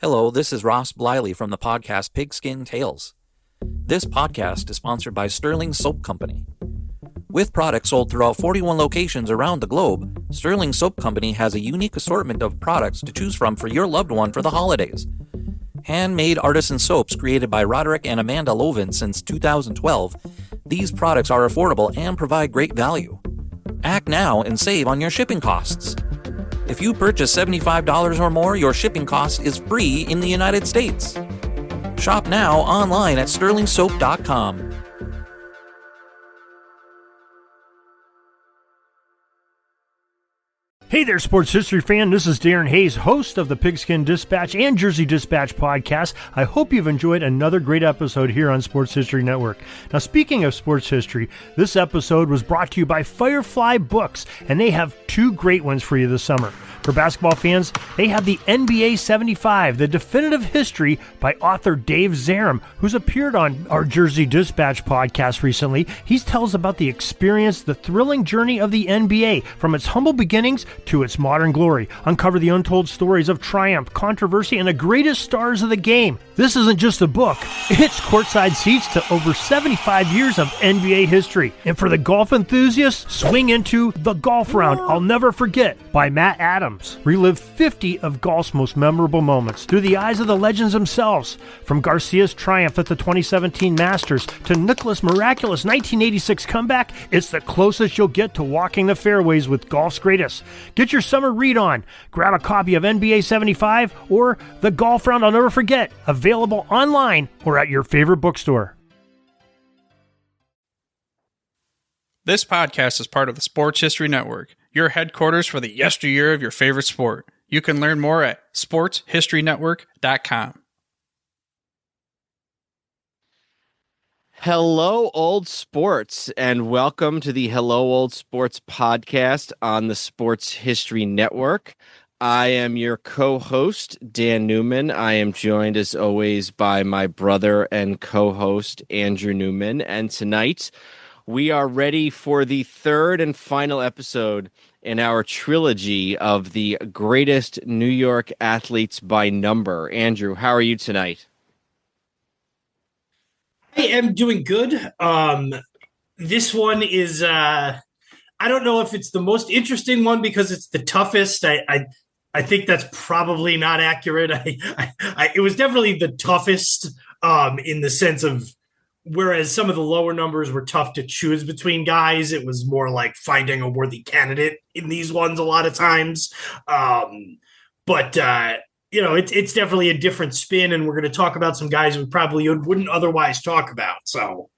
Hello, this is Ross Bliley from the podcast Pigskin Tales. This podcast is sponsored by Sterling Soap Company. With products sold throughout 41 locations around the globe, Sterling Soap Company has a unique assortment of products to choose from for your loved one for the holidays. Handmade artisan soaps created by Roderick and Amanda Lovin since 2012, these products are affordable and provide great value. Act now and save on your shipping costs. If you purchase $75 or more, your shipping cost is free in the United States. Shop now online at sterlingsoap.com. Hey there, sports history fan. This is Darren Hayes, host of the Pigskin Dispatch and Jersey Dispatch podcast. I hope you've enjoyed another great episode here on Sports History Network. Now, speaking of sports history, this episode was brought to you by Firefly Books, and they have two great ones for you this summer. For basketball fans, they have the NBA 75, The Definitive History by author Dave Zarum, who's appeared on our Jersey Dispatch podcast recently. He tells about the experience, the thrilling journey of the NBA, from its humble beginnings to its modern glory. Uncover the untold stories of triumph, controversy, and the greatest stars of the game. This isn't just a book. It's courtside seats to over 75 years of NBA history. And for the golf enthusiasts, swing into The Golf Round I'll Never Forget by Matt Adams. Relive 50 of golf's most memorable moments through the eyes of the legends themselves. From Garcia's triumph at the 2017 Masters to Nicklaus' miraculous 1986 comeback, it's the closest you'll get to walking the fairways with golf's greatest. Get your summer read on. Grab a copy of NBA 75 or The Golf Round I'll Never Forget, available online or at your favorite bookstore. This podcast is part of the Sports History Network, your headquarters for the yesteryear of your favorite sport. You can learn more at sportshistorynetwork.com. Hello, Old Sports, and welcome to the Hello, Old Sports podcast on the Sports History Network. I am your co-host, Dan Newman. I am joined, as always, by my brother and co-host, Andrew Newman. And tonight, we are ready for the third and final episode in our trilogy of the greatest New York athletes by number. Andrew, how are you tonight? I am doing good. This one is, I don't know if it's the most interesting one because it's the toughest. I think that's probably not accurate. It was definitely the toughest in the sense of, whereas some of the lower numbers were tough to choose between guys, it was more like finding a worthy candidate in these ones a lot of times. It's definitely a different spin, and we're going to talk about some guys we probably wouldn't otherwise talk about. So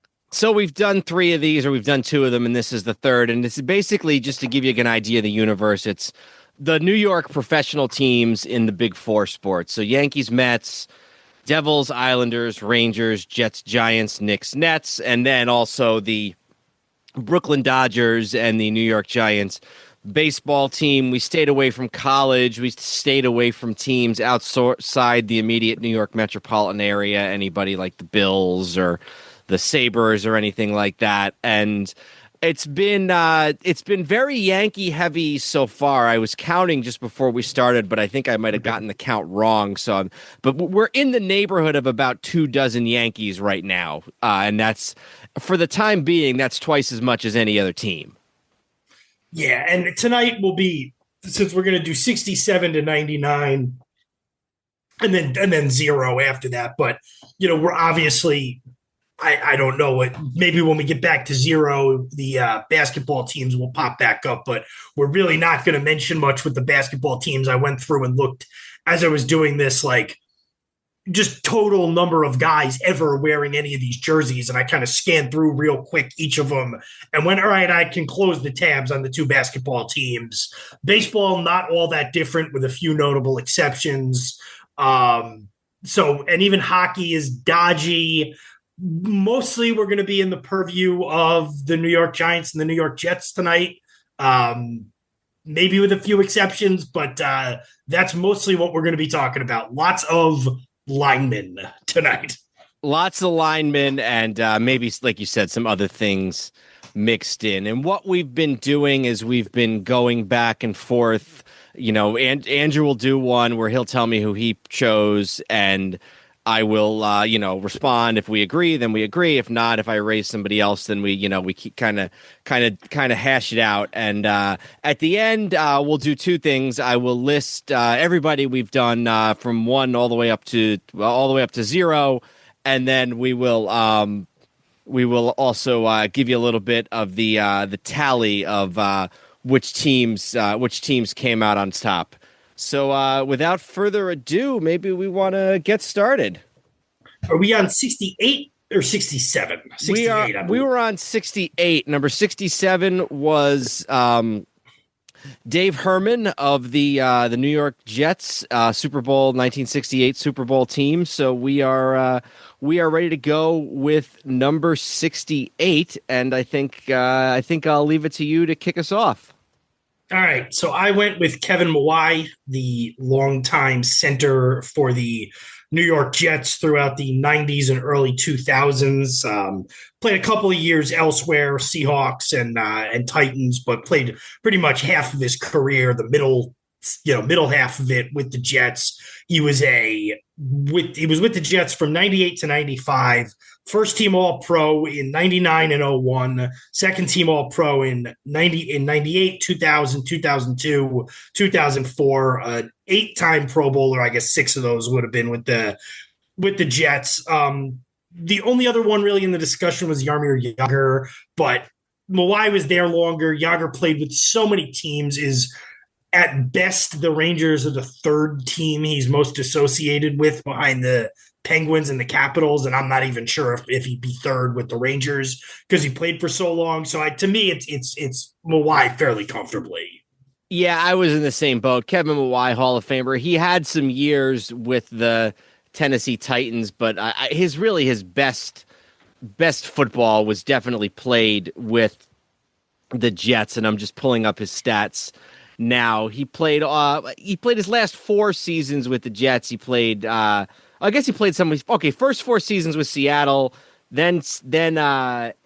we've done three of these, or we've done two of them, and this is the third. And it's basically, just to give you an idea of the universe, it's the New York professional teams in the Big Four sports. So Yankees, Mets, Devils, Islanders, Rangers, Jets, Giants, Knicks, Nets, and then also the Brooklyn Dodgers and the New York Giants baseball team. We stayed away from college. We stayed away from teams outside the immediate New York metropolitan area, anybody like the Bills or the Sabres or anything like that. And it's been very Yankee heavy so far. I was counting just before we started, but I think I might have gotten the count wrong. But we're in the neighborhood of about 24 Yankees right now, and that's, for the time being, that's twice as much as any other team. Yeah, and tonight will be, since we're going to do 67 to 99, and then 0 after that. But we're obviously, I don't know what, maybe when we get back to 0, the basketball teams will pop back up, but we're really not going to mention much with the basketball teams. I went through and looked as I was doing this, like, just total number of guys ever wearing any of these jerseys. And I kind of scanned through real quick each of them and went, all right, I can close the tabs on the two basketball teams. Baseball, not all that different with a few notable exceptions. And even hockey is dodgy. Mostly we're going to be in the purview of the New York Giants and the New York Jets tonight. Maybe with a few exceptions, but that's mostly what we're going to be talking about. Lots of linemen tonight. Lots of linemen and maybe, like you said, some other things mixed in. And what we've been doing is we've been going back and forth and Andrew will do one where he'll tell me who he chose, and I will, respond. If we agree, then we agree. If not, if I raise somebody else, then we keep kind of hash it out. And at the end, we'll do two things. I will list everybody we've done from 1 all the way up to 0, and then we will also give you a little bit of the tally of which teams came out on top. So without further ado, maybe we want to get started. Are we on 68 or 67? 68, we were on 68. Number 67 was Dave Herman of the New York Jets, Super Bowl 1968 Super Bowl team. So we are ready to go with number 68, and I think I'll leave it to you to kick us off. All right, so I went with Kevin Mawae, the longtime center for the New York Jets throughout the 90s and early 2000s. Played a couple of years elsewhere, Seahawks and Titans, but played pretty much half of his career, the middle half of it with the Jets. He was with the Jets from 98 to 95. First team All-Pro in 99 and 01, second team All-Pro in 98, 2000, 2002, 2004, 8-time Pro Bowler. I guess 6 of those would have been with the Jets. The only other one really in the discussion was Jaromir Jagr, but Mawae was there longer. Jagr played with so many teams, is at best the Rangers are the third team he's most associated with behind the Penguins and the Capitals, and I'm not even sure if he'd be third with the Rangers because he played for so long. So to me, it's Mawae fairly comfortably. Yeah, I was in the same boat. Kevin Mawae, Hall of Famer. He had some years with the Tennessee Titans, but his best football was definitely played with the Jets. And I'm just pulling up his stats now. He played his last 4 seasons with the Jets. He played. I guess he played some. Okay, first 4 seasons with Seattle, then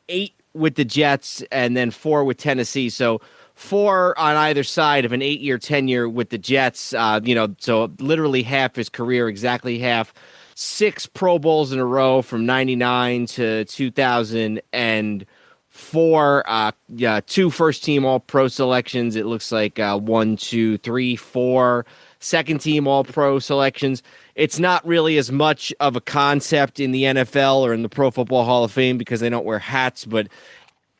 8 with the Jets, and then 4 with Tennessee. So 4 on either side of an 8-year tenure with the Jets. So literally half his career, exactly half. 6 Pro Bowls in a row from 99 to 2004. 2 first team All-Pro selections. It looks like 1, 2, 3, 4 second team All-Pro selections. It's not really as much of a concept in the NFL or in the Pro Football Hall of Fame because they don't wear hats, but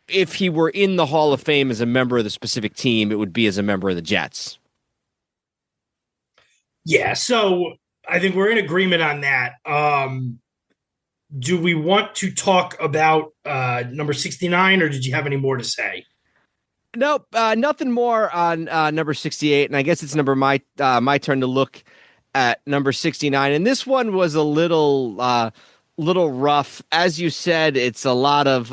if he were in the Hall of Fame as a member of the specific team, it would be as a member of the Jets. Yeah, so I think we're in agreement on that. Do we want to talk about number 69, or did you have any more to say? Nope, nothing more on number 68, and I guess it's my turn to look at number 69, and this one was a little rough. As you said, it's a lot of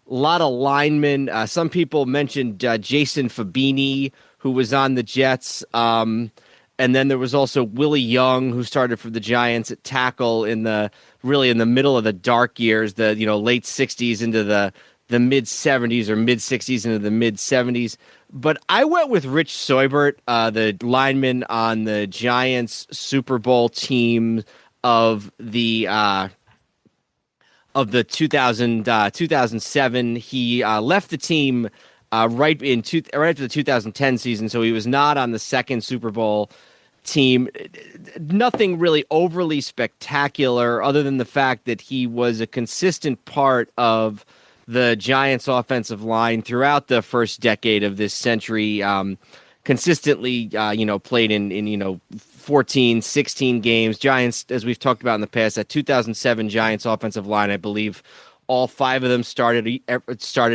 linemen. Some people mentioned Jason Fabini, who was on the Jets, and then there was also Willie Young, who started for the Giants at tackle in the middle of the dark years, the late 60s into the mid 70s or mid 60s into the mid 70s. But I went with Rich Seubert, the lineman on the Giants Super Bowl team of the 2007. He left the team right after the 2010 season, so he was not on the second Super Bowl team. Nothing really overly spectacular other than the fact that he was a consistent part of the Giants offensive line throughout the first decade of this century, consistently, played in 14, 16 games. Giants, as we've talked about in the past, that 2007 Giants offensive line, I believe all 5 of them started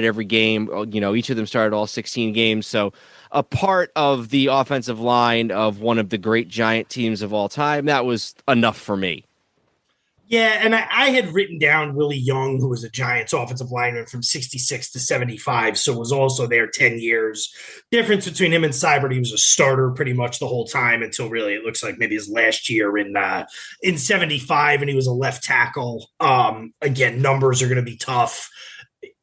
every game. Each of them started all 16 games. So a part of the offensive line of one of the great Giant teams of all time. That was enough for me. Yeah, and I had written down Willie Young, who was a Giants offensive lineman from 66 to 75, so was also there 10 years. Difference between him and Seibert, he was a starter pretty much the whole time until really it looks like maybe his last year in 75, and he was a left tackle. Again, numbers are going to be tough.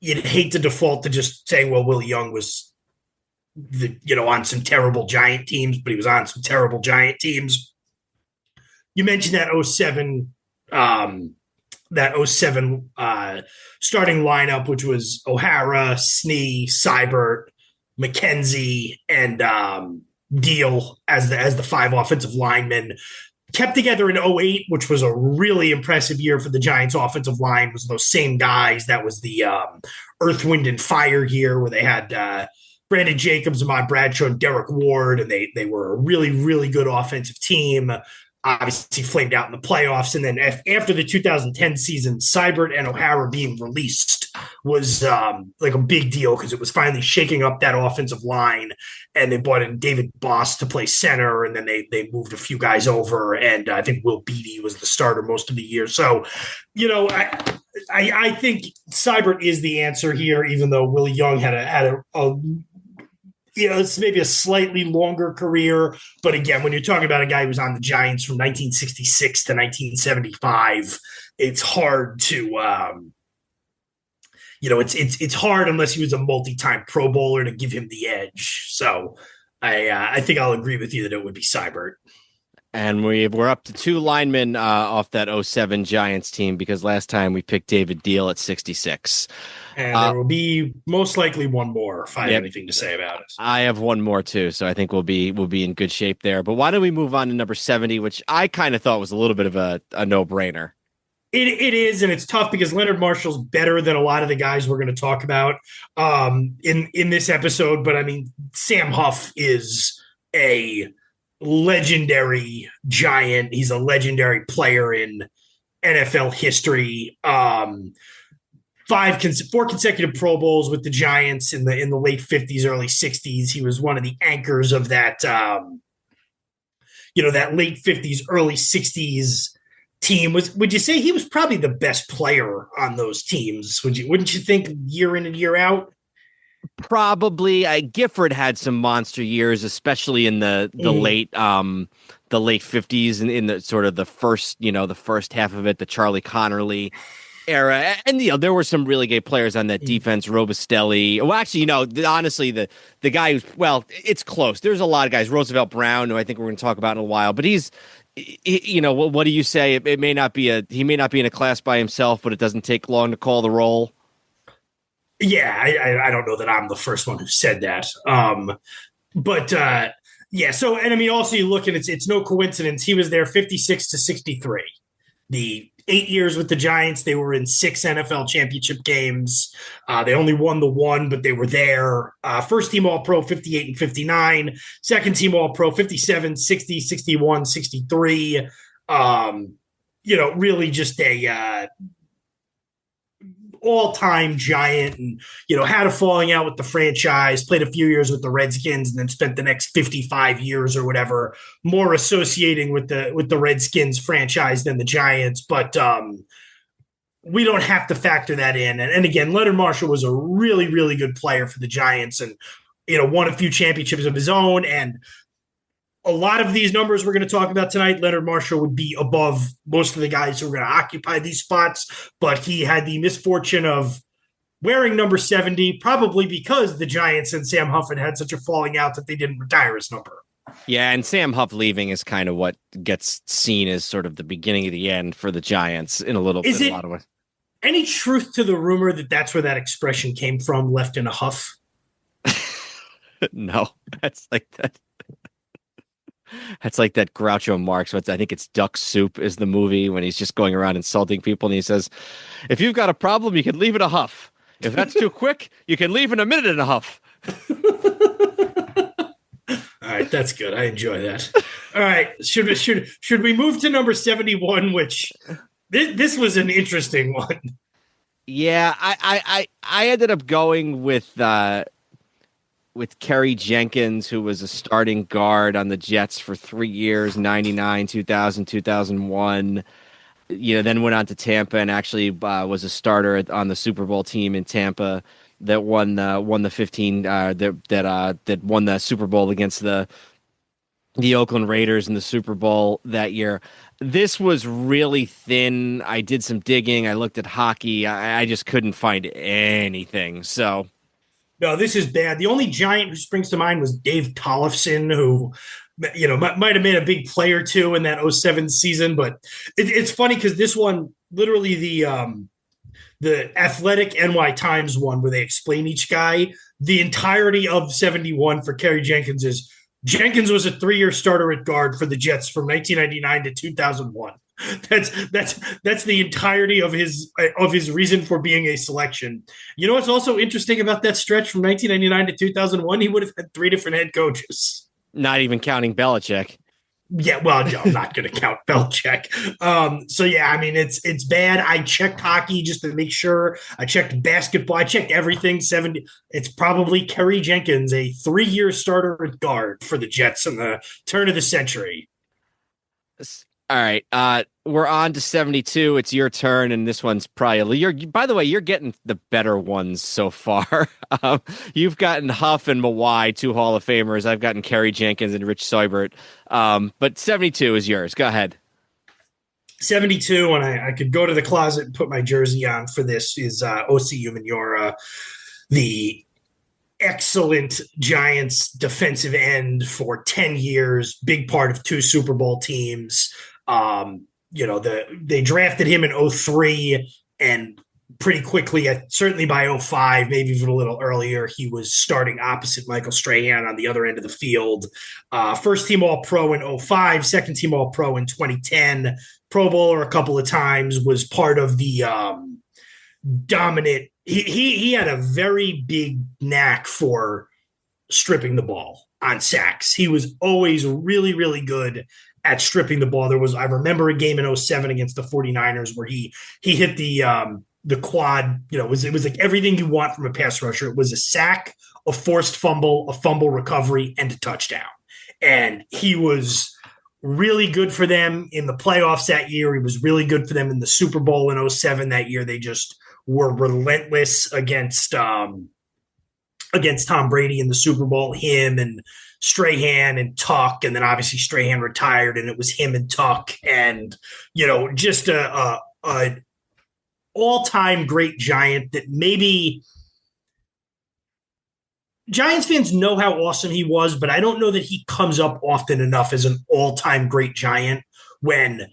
You'd hate to default to just saying, well, Willie Young was on some terrible Giant teams, but he was on some terrible Giant teams. You mentioned that '07 starting lineup, which was O'Hara, Snee, Seibert, McKenzie, and Deal as the five offensive linemen. Kept together in '08, which was a really impressive year for the Giants' offensive line. It was those same guys. That was the Earth, Wind, and Fire year where they had Brandon Jacobs, Ahmad Bradshaw, and Derek Ward, and they were a really, really good offensive team. Obviously flamed out in the playoffs. And then after the 2010 season, Seibert and O'Hara being released was like a big deal because it was finally shaking up that offensive line. And they brought in David Boss to play center, and then they moved a few guys over. And I think Will Beatty was the starter most of the year. So, I think Seibert is the answer here, even though Willie Young had a it's maybe a slightly longer career. But again, when you're talking about a guy who was on the Giants from 1966 to 1975, it's hard to, it's hard unless he was a multi-time Pro Bowler to give him the edge. So I think I'll agree with you that it would be Seibert. And we're up to two linemen off that '07 Giants team because last time we picked David Deal at 66. And there will be most likely one more if I have anything to say about it. I have one more too, so I think we'll be in good shape there. But why don't we move on to number 70, which I kind of thought was a little bit of a no-brainer. It is, and it's tough because Leonard Marshall's better than a lot of the guys we're going to talk about in this episode. But I mean, Sam Huff is a legendary Giant. He's a legendary player in NFL history. 4 consecutive Pro Bowls with the Giants in the late 50s, early 60s. He was one of the anchors of that, that late 50s, early 60s team. Would you say he was probably the best player on those teams? Wouldn't you think, year in and year out? Probably. Gifford had some monster years, especially in the late 50s and in the sort of the first half of it, the Charlie Connerly era. And there were some really great players on that defense. Robustelli. Well, actually, honestly, the guy who's, well, it's close. There's a lot of guys. Roosevelt Brown, who I think we're going to talk about in a while, but he's, what do you say? He may not be in a class by himself, but it doesn't take long to call the roll. Yeah, I don't know that I'm the first one who said that. So, and I mean, also you look and it's no coincidence. He was there 56 to 63. The 8 years with the Giants, they were in 6 NFL championship games. They only won the one, but they were there. First team All-Pro, 58 and 59. Second team All-Pro, 57, 60, 61, 63. Really just a all-time Giant, and had a falling out with the franchise, played a few years with the Redskins, and then spent the next 55 years or whatever more associating with the Redskins franchise than the Giants. But we don't have to factor that in. And again, Leonard Marshall was a really, really good player for the Giants, and won a few championships of his own. And a lot of these numbers we're going to talk about tonight, Leonard Marshall would be above most of the guys who are going to occupy these spots, but he had the misfortune of wearing number 70, probably because the Giants and Sam Huff had such a falling out that they didn't retire his number. Yeah, and Sam Huff leaving is kind of what gets seen as sort of the beginning of the end for the Giants in a lot of ways. Any truth to the rumor that that's where that expression came from, left in a huff? No, that's like that. That's like that Groucho Marx. I think it's Duck Soup is the movie when he's just going around insulting people. And he says, if you've got a problem, you can leave in a huff. If that's too quick, you can leave in a minute and a huff. All right. That's good. I enjoy that. All right. Should we move to number 71, which this was an interesting one. Yeah. I ended up going with Kerry Jenkins, who was a starting guard on the Jets for 3 years, 99, 2000, 2001. Then went on to Tampa and actually was a starter on the Super Bowl team in Tampa that won the 15 that won the Super Bowl against the Oakland Raiders in the Super Bowl that year. This was really thin. I did some digging. I looked at hockey. I just couldn't find anything. So. No, this is bad. The only Giant who springs to mind was Dave Tollefson, who might have made a big play or two in that '07 season. But it's funny because this one, literally the Athletic NY Times one, where they explain each guy, the entirety of 71 for Kerry Jenkins is Jenkins was a 3-year starter at guard for the Jets from 1999 to 2001. That's the entirety of his reason for being a selection. You know what's also interesting about that stretch from 1999 to 2001? He would have had 3 different head coaches. Not even counting Belichick. Yeah, well, no, I'm not going to count Belichick. So yeah, I mean, it's bad. I checked hockey just to make sure. I checked basketball. I checked everything. 70. It's probably Kerry Jenkins, a 3-year starter at guard for the Jets in the turn of the century. All right, we're on to 72. It's your turn, and this one's probably by the way, you're getting the better ones so far. You've gotten Huff and Mawae, 2 Hall of Famers. I've gotten Kerry Jenkins and Rich Seubert. But 72 is yours. Go ahead. 72, and I could go to the closet and put my jersey on for this, is O.C. Umenyiora, the excellent Giants defensive end for 10 years, big part of 2 Super Bowl teams. They drafted him in 03, and pretty quickly, certainly by 05, maybe even a little earlier, he was starting opposite Michael Strahan on the other end of the field. First team All-Pro in 05, second team All-Pro in 2010, Pro Bowler a couple of times, was part of the dominant. He had a very big knack for stripping the ball on sacks. He was always really, really good at stripping the ball. I remember a game in 07 against the 49ers where he hit the quad. It was like everything you want from a pass rusher. It was a sack, a forced fumble, a fumble recovery, and a touchdown. And he was really good for them in the playoffs that year. He was really good for them in the Super Bowl in 07 that year. They just were relentless against Tom Brady in the Super Bowl, him and Strahan and Tyke, and then obviously Strahan retired, and it was him and Tyke, and just a all-time great Giant that maybe Giants fans know how awesome he was, but I don't know that he comes up often enough as an all-time great Giant, when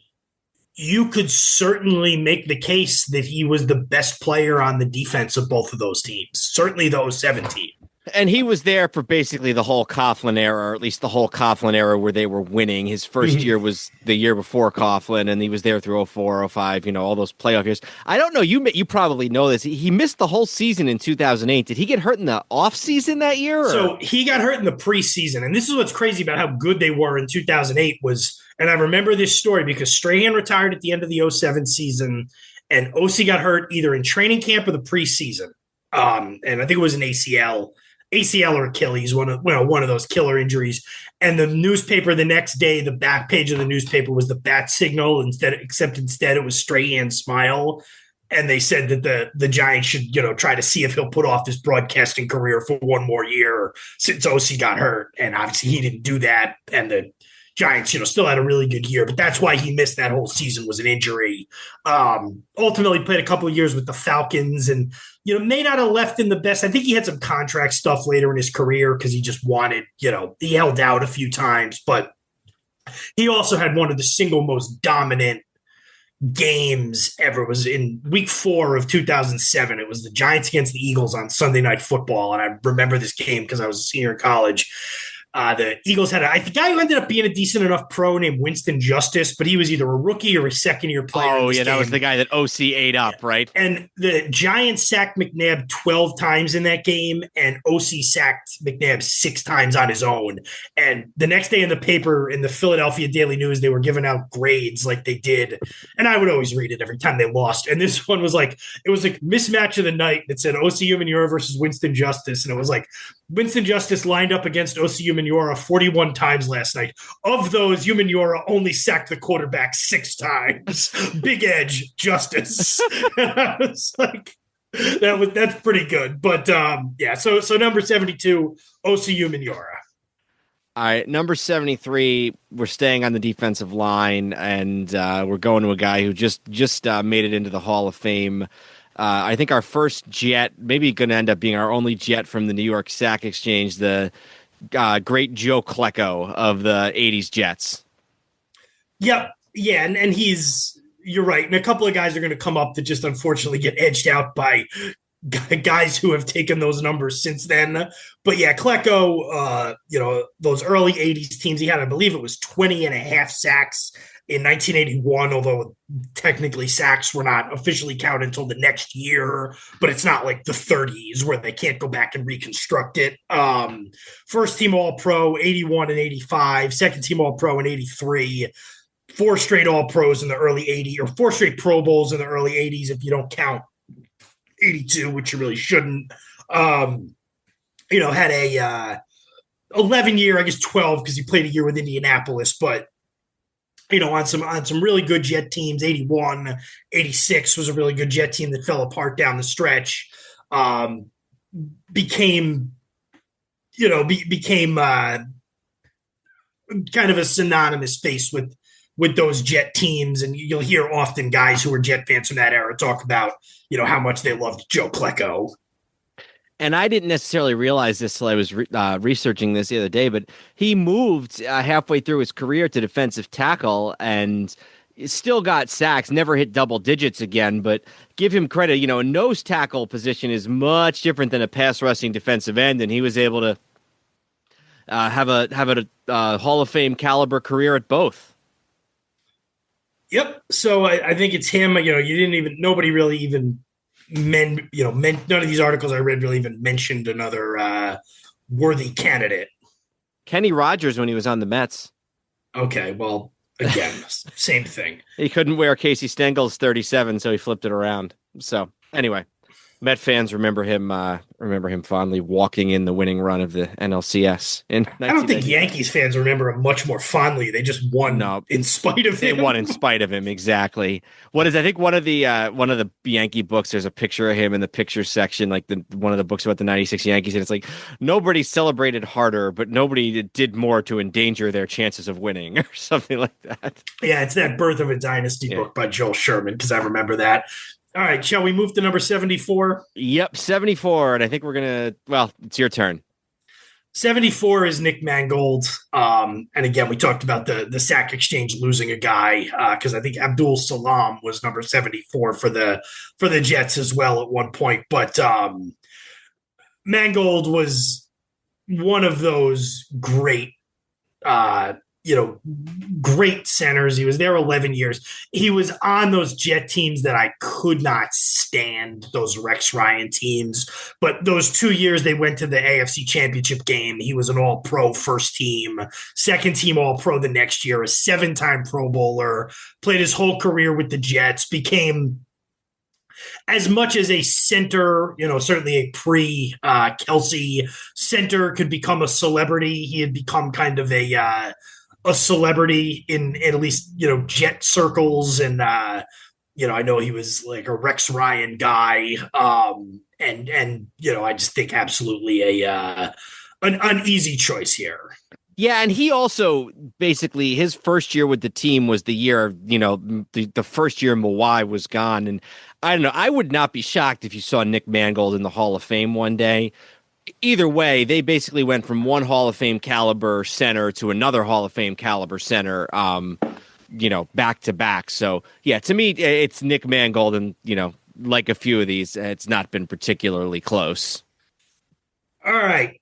you could certainly make the case that he was the best player on the defense of both of those teams, certainly the 07 team. And he was there for basically the whole Coughlin era, or at least the whole Coughlin era where they were winning. His first year was the year before Coughlin, and he was there through 04, 05, all those playoff years. I don't know. You probably know this. He missed the whole season in 2008. Did he get hurt in the offseason that year? Or? So he got hurt in the preseason, and this is what's crazy about how good they were in 2008 was, and I remember this story because Strahan retired at the end of the 07 season, and OC got hurt either in training camp or the preseason. And I think it was an ACL or Achilles, one of those killer injuries. And the newspaper the next day, the back page of the newspaper was the bat signal except instead it was Strahan's smile. And they said that the Giants should, try to see if he'll put off his broadcasting career for one more year since OC got hurt. And obviously he didn't do that. And the Giants, still had a really good year, but that's why he missed that whole season, was an injury. Ultimately played a couple of years with the Falcons, and may not have left in the best. I think he had some contract stuff later in his career because he just wanted, he held out a few times, but he also had one of the single most dominant games ever. It was in week 4 of 2007. It was the Giants against the Eagles on Sunday Night Football, and I remember this game because I was a senior in college. The Eagles had the guy who ended up being a decent enough pro named Winston Justice, but he was either a rookie or a second-year player. Oh, yeah, that was the guy that OC ate up, right? And the Giants sacked McNabb 12 times in that game, and OC sacked McNabb 6 times on his own. And the next day in the paper, in the Philadelphia Daily News, they were giving out grades like they did. And I would always read it every time they lost. And this one was it was like mismatch of the night that said OC Umenyiora versus Winston Justice. And it was like, Winston Justice lined up against OC Umenyiora 41 times last night. Of those, Umenyiora only sacked the quarterback 6 times. Big edge, Justice. And I was like, that's pretty good. But so number 72, OC Umenyiora. All right, number 73, we're staying on the defensive line, and we're going to a guy who just made it into the Hall of Fame. I think our first Jet, maybe going to end up being our only Jet from the New York Sack Exchange, the great Joe Klecko of the 80s Jets. Yep. Yeah. And you're right. And a couple of guys are going to come up that just unfortunately get edged out by guys who have taken those numbers since then. But yeah, Klecko, those early 80s teams, he had, I believe it was 20 and a half sacks in 1981, although technically sacks were not officially counted until the next year, but it's not like the 30s where they can't go back and reconstruct it. First team All-Pro, 81 and 85, second team All-Pro in 83, 4 straight All-Pros in the early 80s, or 4 straight Pro Bowls in the early 80s if you don't count 82, which you really shouldn't. Had a 11 year, I guess 12, because he played a year with Indianapolis, but on some really good Jet teams. 81, 86 was a really good Jet team that fell apart down the stretch. Became kind of a synonymous face with those Jet teams, and you'll hear often guys who are Jet fans from that era talk about how much they loved Joe Klecko. And I didn't necessarily realize this till I was researching this the other day, but he moved halfway through his career to defensive tackle and still got sacks, never hit double digits again, but give him credit. A nose tackle position is much different than a pass rushing defensive end, and he was able to have a Hall of Fame caliber career at both. Yep. So I think it's him. Nobody really even none of these articles I read really even mentioned another worthy candidate. Kenny Rogers when he was on the Mets. Okay, well, again, same thing. He couldn't wear Casey Stengel's 37, so he flipped it around. So anyway, Met fans remember him fondly walking in the winning run of the NLCS. I don't think Yankees fans remember him much more fondly. They just won in spite of him. They won in spite of him, exactly. I think one of the Yankee books, there's a picture of him in the picture section, like one of the books about the 96 Yankees, and it's like nobody celebrated harder, but nobody did more to endanger their chances of winning or something like that. Yeah, it's that Birth of a Dynasty book by Joel Sherman, because I remember that. All right, shall we move to number 74? Yep, 74, and I think it's your turn. 74 is Nick Mangold. And again, we talked about the Sack Exchange losing a guy, because I think Abdul Salam was number 74 for the Jets as well at one point. But Mangold was one of those great great centers. He was there 11 years. He was on those Jet teams that I could not stand, those Rex Ryan teams. But those 2 years they went to the AFC Championship game, he was an All-Pro first team, second team All-Pro the next year, a 7-time Pro Bowler, played his whole career with the Jets, became as much as a center, certainly a pre-Kelsey center could become a celebrity. He had become kind of a celebrity in at least Jet circles, and I know he was like a Rex Ryan guy, and I just think absolutely an easy choice here. Yeah, and he also basically his first year with the team was the year the first year Mawae was gone, and I don't know, I would not be shocked if you saw Nick Mangold in the Hall of Fame one day. Either way, they basically went from one Hall of Fame caliber center to another Hall of Fame caliber center, back to back. So, yeah, to me, it's Nick Mangold, and, like a few of these, it's not been particularly close. All right.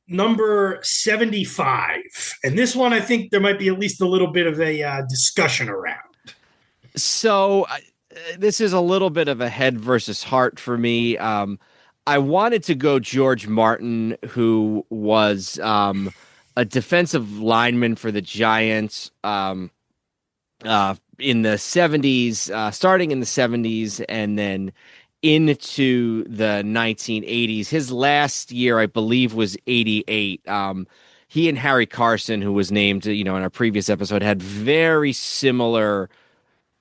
Number 75. And this one, I think there might be at least a little bit of a discussion around. So, this is a little bit of a head versus heart for me. I wanted to go George Martin, who was a defensive lineman for the Giants in the 70s, starting in the 70s and then into the 1980s. His last year, I believe, was 88. He and Harry Carson, who was named, in our previous episode, had very similar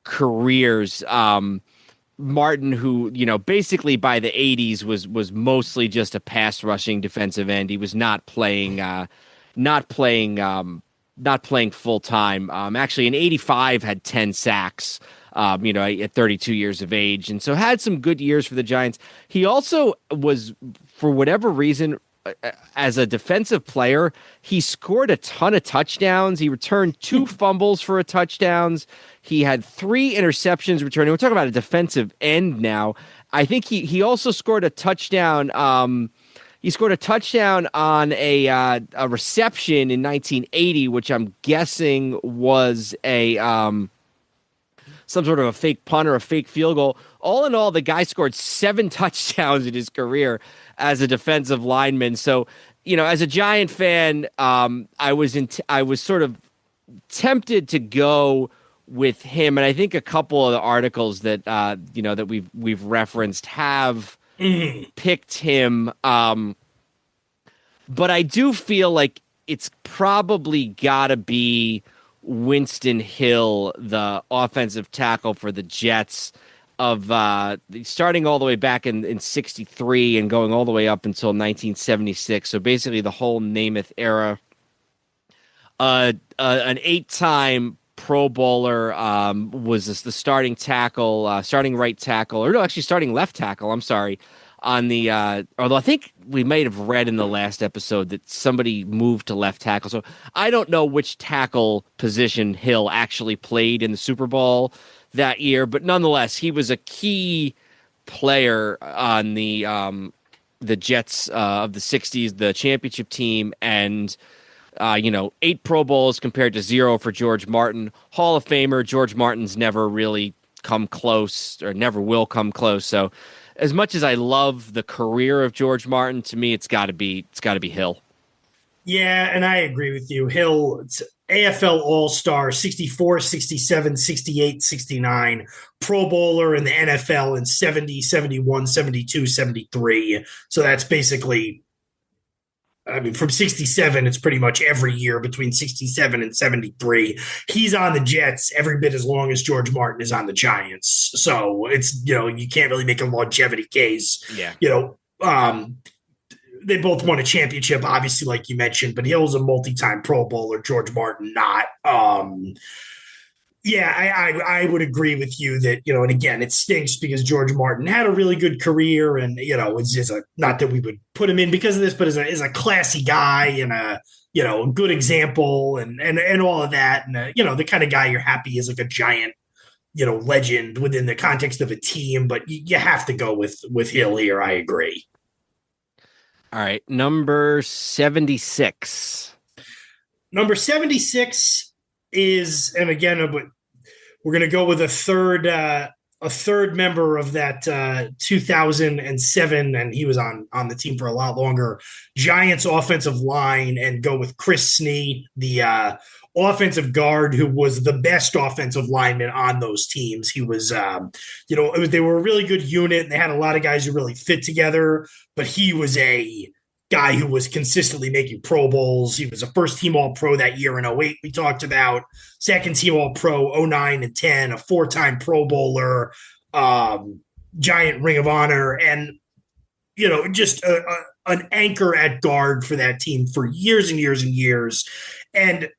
careers. Martin, who, basically by the 80s was mostly just a pass rushing defensive end. He was not playing full time. Actually in 85 had 10 sacks at 32 years of age. And so had some good years for the Giants. He also was, for whatever reason, as a defensive player, he scored a ton of touchdowns. He returned 2 fumbles for a touchdowns. He had 3 interceptions returning. We're talking about a defensive end now. I think he also scored a touchdown. He scored a touchdown on a reception in 1980, which I'm guessing was a some sort of a fake punt or a fake field goal. All in all, the guy scored 7 touchdowns in his career as a defensive lineman. So, as a Giant fan, I was sort of tempted to go with him, and I think a couple of the articles that that we've referenced have picked him. But I do feel like it's probably got to be Winston Hill, the offensive tackle for the Jets, of starting all the way back in 63 and going all the way up until 1976. So basically the whole Namath era. An 8-time Pro Bowler, was the starting tackle, starting right tackle, or no, actually starting left tackle. I'm sorry. On the although I think we might have read in the last episode that somebody moved to left tackle. So I don't know which tackle position Hill actually played in the Super Bowl that year, but nonetheless, he was a key player on the Jets of the 60s, the championship team, and 8 Pro Bowls compared to 0 for George Martin. Hall of Famer. George Martin's never really come close, or never will come close. So as much as I love the career of George Martin, to me, it's got to be Hill. Yeah, and I agree with you. Hill, it's AFL All-Star, 64, 67, 68, 69, Pro Bowler in the NFL in 70, 71, 72, 73. So that's basically, from 67, it's pretty much every year between 67 and 73. He's on the Jets every bit as long as George Martin is on the Giants. So it's, you can't really make a longevity case. Yeah. They both won a championship, obviously, like you mentioned, but Hill's a multi-time Pro Bowler, George Martin not. I would agree with you that, and again, it stinks because George Martin had a really good career, and, it's not that we would put him in because of this, but as a classy guy and a good example and all of that. And, the kind of guy you're happy is like a Giant, legend within the context of a team, but you have to go with Hill here. I agree. All right. Number 76. Number 76 is, and again, we're going to go with a third member of that 2007, and he was on the team for a lot longer, Giants offensive line, and go with Chris Snee, the offensive guard who was the best offensive lineman on those teams. He was, they were a really good unit, and they had a lot of guys who really fit together, but he was a guy who was consistently making Pro Bowls. He was a first-team All-Pro that year in 08 we talked about, second-team All-Pro 09 and 10, a 4-time Pro Bowler, Giant Ring of Honor, and, just an anchor at guard for that team for years and years and years. And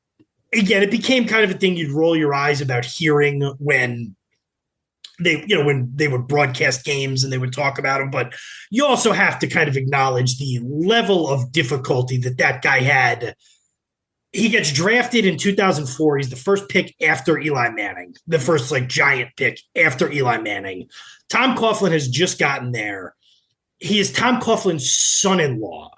again, it became kind of a thing you'd roll your eyes about hearing when they would broadcast games and they would talk about them, but you also have to kind of acknowledge the level of difficulty that guy had. He gets drafted in 2004. He's the first pick after Eli Manning, the first Giant pick after Eli Manning. Tom Coughlin has just gotten there. He is Tom Coughlin's son-in-law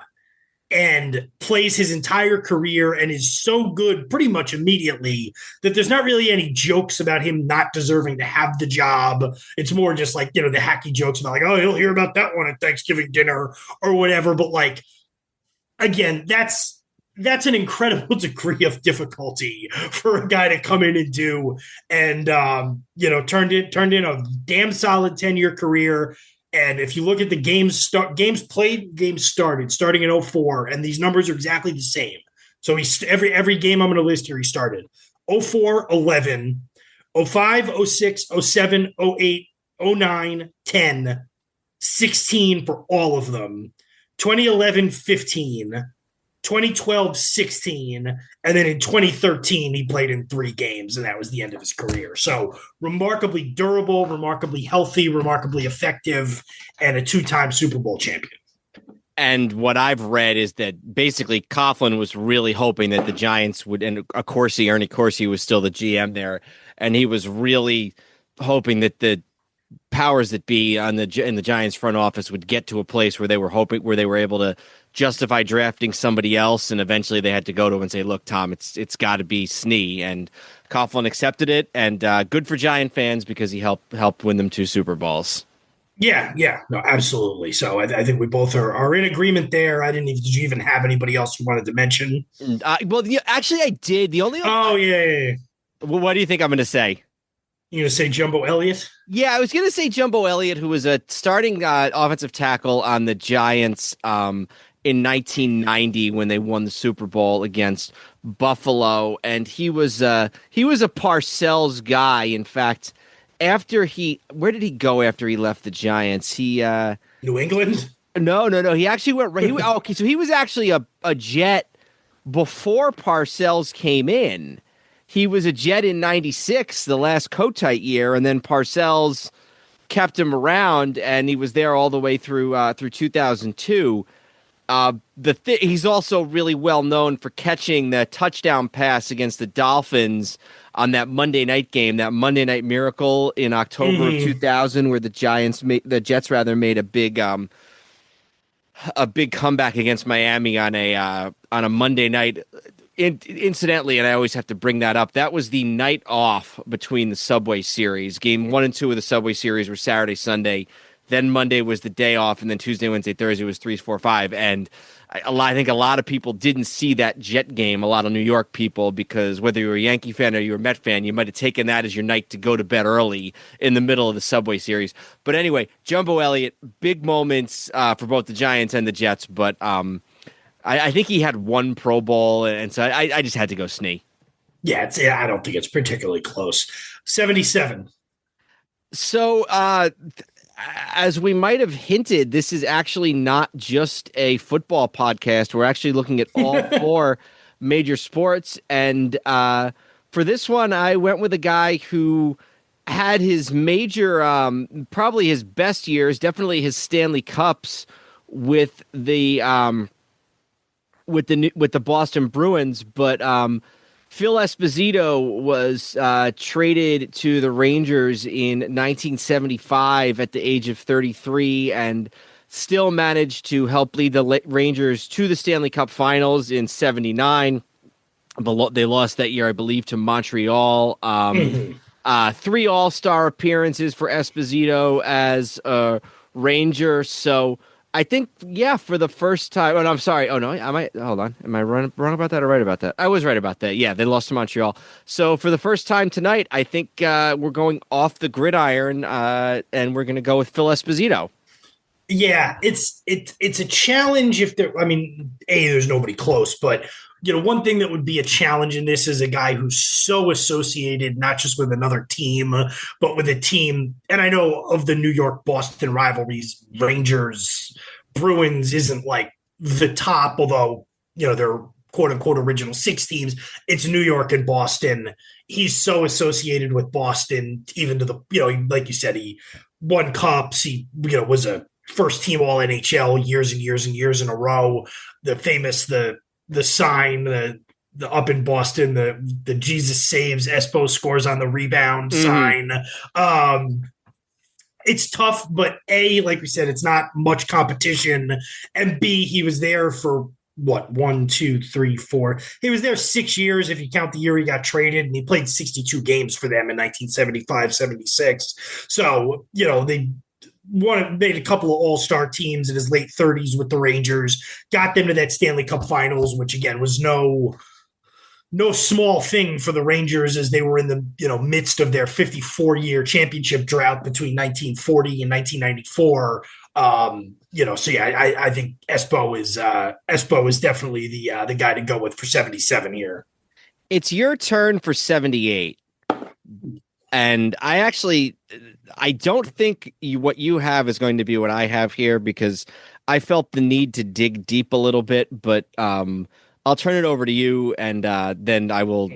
and plays his entire career and is so good pretty much immediately that there's not really any jokes about him not deserving to have the job. It's more just the hacky jokes about oh, he'll hear about that one at Thanksgiving dinner or whatever. But again, that's an incredible degree of difficulty for a guy to come in and do, and turned in a damn solid 10-year career. And if you look at the games played, games started, starting in 04, and these numbers are exactly the same. So every game I'm going to list here, he started 04, 11, 05, 06, 07, 08, 09, 10, 16 for all of them, 2011, 15, 2012, 16, and then in 2013 he played in 3 games, and that was the end of his career. So remarkably durable, remarkably healthy, remarkably effective, and a 2-time Super Bowl champion. And what I've read is that basically Coughlin was really hoping that the Giants would, and Ernie Corsi was still the GM there, and he was really hoping that the powers that be in the Giants front office would get to a place where they were able to justify drafting somebody else, and eventually they had to go to him and say, "Look, Tom, it's got to be Snee." And Coughlin accepted it, and good for Giant fans because he helped win them 2 Super Bowls. Yeah, no, absolutely. So I think we both are in agreement there. Did you even have anybody else you wanted to mention? Actually, I did. The only yeah. Well, what do you think I'm going to say? You going to say Jumbo Elliott? Yeah, I was going to say Jumbo Elliott, who was a starting offensive tackle on the Giants in 1990 when they won the Super Bowl against Buffalo, and he was a Parcells guy. In fact, where did he go after he left the Giants? New England? No. He actually went right. Okay, so he was actually a Jet before Parcells came in. He was a Jet in 96, the last Kotite year, and then Parcells kept him around, and he was there all the way through 2002. He's also really well known for catching the touchdown pass against the Dolphins on that Monday night game, that Monday Night Miracle in October of 2000, where the Jets made a big comeback against Miami on a Monday night. Incidentally, and I always have to bring that up, that was the night off between the Subway Series. Game 1 and 2 of the Subway Series were Saturday, Sunday. Then Monday was the day off, and then Tuesday, Wednesday, Thursday was 3, 4, 5. And I think a lot of people didn't see that Jet game, a lot of New York people, because whether you were a Yankee fan or you were a Met fan, you might have taken that as your night to go to bed early in the middle of the Subway Series. But anyway, Jumbo Elliott, big moments for both the Giants and the Jets, but I think he had 1 Pro Bowl, and so I just had to go Snee. Yeah, I don't think it's particularly close. 77. So, as we might have hinted, this is actually not just a football podcast. We're actually looking at all 4 major sports. And for this one, I went with a guy who had his major, probably his best years, definitely his Stanley Cups with the Boston Bruins, but Phil Esposito was traded to the Rangers in 1975 at the age of 33 and still managed to help lead the Rangers to the Stanley Cup Finals in 79. They lost that year, I believe, to Montreal. 3 All-Star appearances for Esposito as a Ranger, so I think, for the first time. Oh, no, I'm sorry. Oh, no, hold on. Am I wrong about that or right about that? I was right about that. Yeah, they lost to Montreal. So for the first time tonight, I think we're going off the gridiron, and we're going to go with Phil Esposito. Yeah, it's a challenge there's nobody close, but one thing that would be a challenge in this is a guy who's so associated not just with another team, but with a team. And I know of the New York-Boston rivalries, Rangers, Bruins isn't like the top, although, they're quote-unquote original 6 teams. It's New York and Boston. He's so associated with Boston, even to the, like you said, he won cups. He, was a first-team All-NHL years and years and years in a row. The famous, the sign, the up in Boston, the Jesus saves, Espo scores on the rebound sign. It's tough, but A, like we said, it's not much competition. And B, he was there for 1, 2, 3, 4. He was there 6 years if you count the year he got traded, and he played 62 games for them in 1975, 76. So, they made a couple of all-star teams in his late 30s with the Rangers, got them to that Stanley Cup Finals, which again was no small thing for the Rangers as they were in the midst of their 54-year championship drought between 1940 and 1994. So yeah, I think Espo is definitely the guy to go with for 77 here. It's your turn for 78. And I actually I don't think what you have is going to be what I have here, because I felt the need to dig deep a little bit, but I'll turn it over to you, and then I will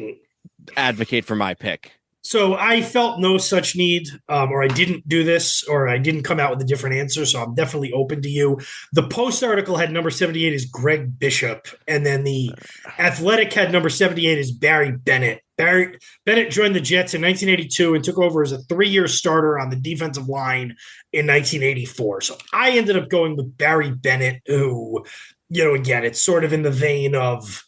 advocate for my pick. So I felt no such need, or I didn't do this, or I didn't come out with a different answer. So I'm definitely open to you. The Post article had number 78 as Greg Bishop, and then the Athletic had number 78 as Barry Bennett. Barry Bennett joined the Jets in 1982 and took over as a 3-year starter on the defensive line in 1984. So I ended up going with Barry Bennett, who, again, it's sort of in the vein of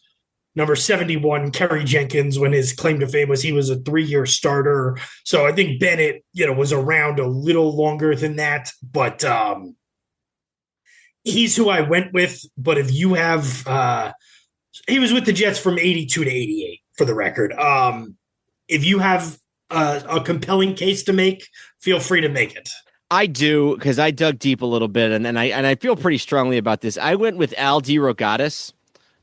number 71, Kerry Jenkins, when his claim to fame was he was a 3-year starter. So I think Bennett, was around a little longer than that, but he's who I went with. But if you have, he was with the Jets from 82 to 88, for the record. If you have a compelling case to make, feel free to make it. I do, because I dug deep a little bit, and I feel pretty strongly about this. I went with Al DeRogatis,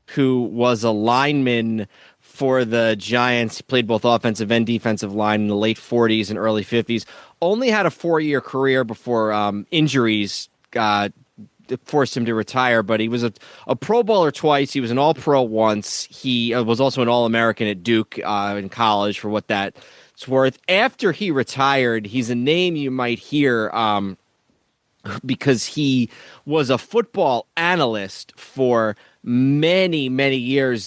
who was a lineman for the Giants. He played both offensive and defensive line in the late 40s and early 50s. Only had a 4-year career before injuries forced him to retire, but he was a Pro Bowler twice. He was an All-Pro once. He was also an All-American at Duke in college, for what that's worth. After he retired, he's a name you might hear because he was a football analyst for many years,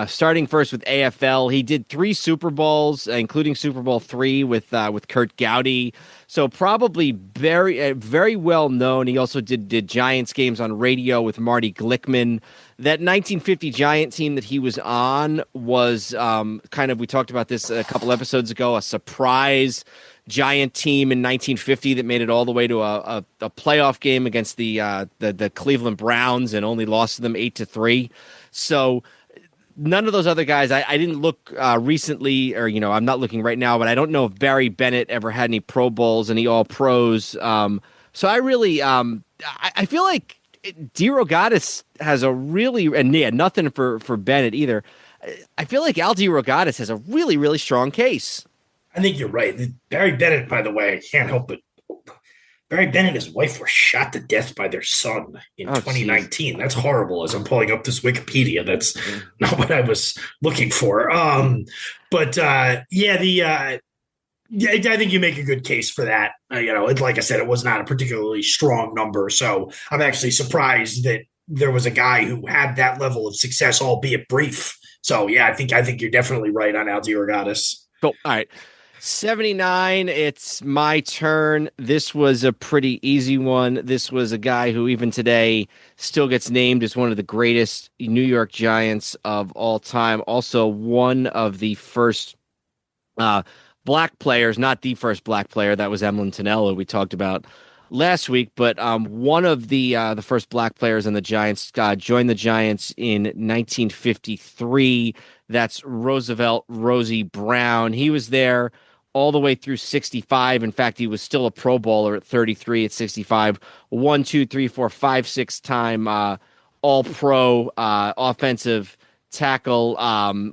starting first with AFL. He did 3 Super Bowls, including Super Bowl III with Kurt Gowdy. So probably very well known. He also did Giants games on radio with Marty Glickman. That 1950 Giant team that he was on was we talked about this a couple episodes ago, a surprise Giant team in 1950 that made it all the way to a playoff game against the Cleveland Browns and only lost to them 8-3. So none of those other guys, I didn't look recently, or I'm not looking right now, but I don't know if Barry Bennett ever had any Pro Bowls, any All Pros. So I really, I feel like DeRogatis has a really, and nothing for Bennett either. I feel like Al DeRogatis has a really strong case. I think you're right. Barry Bennett, by the way, I can't help but Barry Bennett and his wife were shot to death by their son in 2019. Geez. That's horrible. As I'm pulling up this Wikipedia, that's not what I was looking for. I think you make a good case for that. Like I said, it was not a particularly strong number, so I'm actually surprised that there was a guy who had that level of success, albeit brief. So yeah, I think you're definitely right on Al DeRogatis. Cool. All right. 79, it's my turn. This was a pretty easy one. This was a guy who even today still gets named as one of the greatest New York Giants of all time. Also one of the first black players, not the first black player. That was Emlyn Tonella we talked about last week, but one of the first black players in the Giants joined the Giants in 1953. That's Roosevelt Rosie Brown. He was there all the way through 65. In fact, he was still a Pro Bowler at 33, at 65. 1, 2, 3, 4, 5, 6-time All-Pro offensive tackle.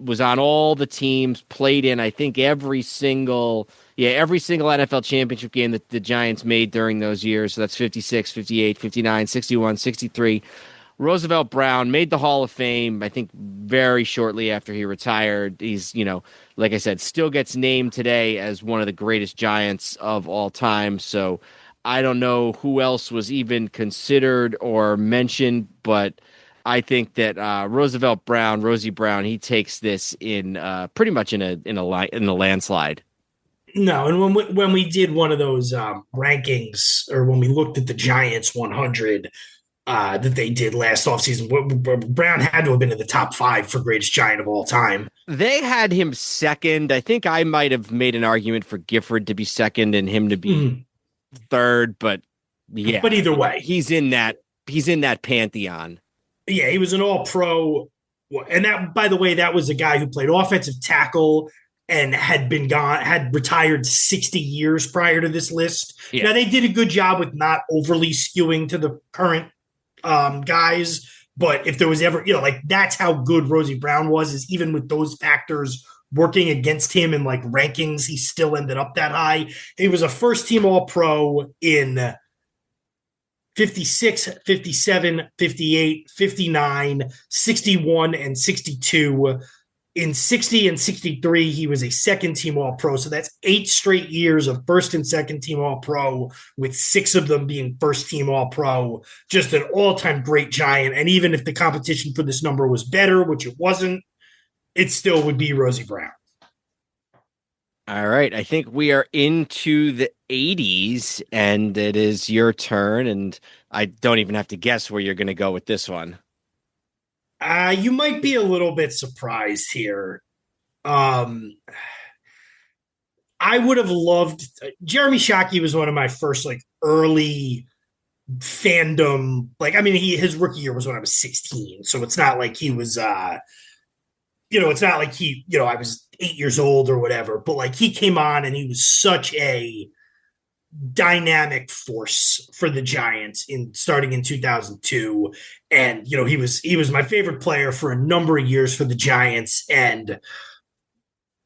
Was on all the teams. Played in, I think, every single NFL championship game that the Giants made during those years. So that's 56, 58, 59, 61, 63. Roosevelt Brown made the Hall of Fame, I think, very shortly after he retired. He's, like I said, still gets named today as one of the greatest Giants of all time. So I don't know who else was even considered or mentioned, but I think that Roosevelt Brown, Rosie Brown, he takes this in pretty much in a landslide. No, and when we did one of those rankings, or when we looked at the Giants 100 that they did last offseason, Brown had to have been in the top 5 for greatest Giant of all time. They had him second. I think I might have made an argument for Gifford to be second and him to be third, but yeah. But either way, he's in that pantheon. Yeah, he was an All-Pro, and that, by the way, that was a guy who played offensive tackle and had retired 60 years prior to this list. Yeah. Now, they did a good job with not overly skewing to the current guys, but if there was ever, that's how good Rosie Brown was, is even with those factors working against him in like rankings, he still ended up that high. He was a first team All-Pro in 56, 57, 58, 59, 61, and 62. In 60 and 63, he was a second team All-Pro. So that's 8 straight years of first and second team All-Pro, with 6 of them being first team All-Pro. Just an all-time great Giant. And even if the competition for this number was better, which it wasn't, it still would be Rosie Brown. All right. I think we are into the 80s, and it is your turn. And I don't even have to guess where you're going to go with this one. You might be a little bit surprised here. I would have loved Jeremy Shockey was one of my first like early fandom. Like, I mean, his rookie year was when I was 16, so it's not like he was it's not like he, I was 8 years old or whatever, but like he came on and he was such a dynamic force for the Giants starting in 2002. And, he was my favorite player for a number of years for the Giants. And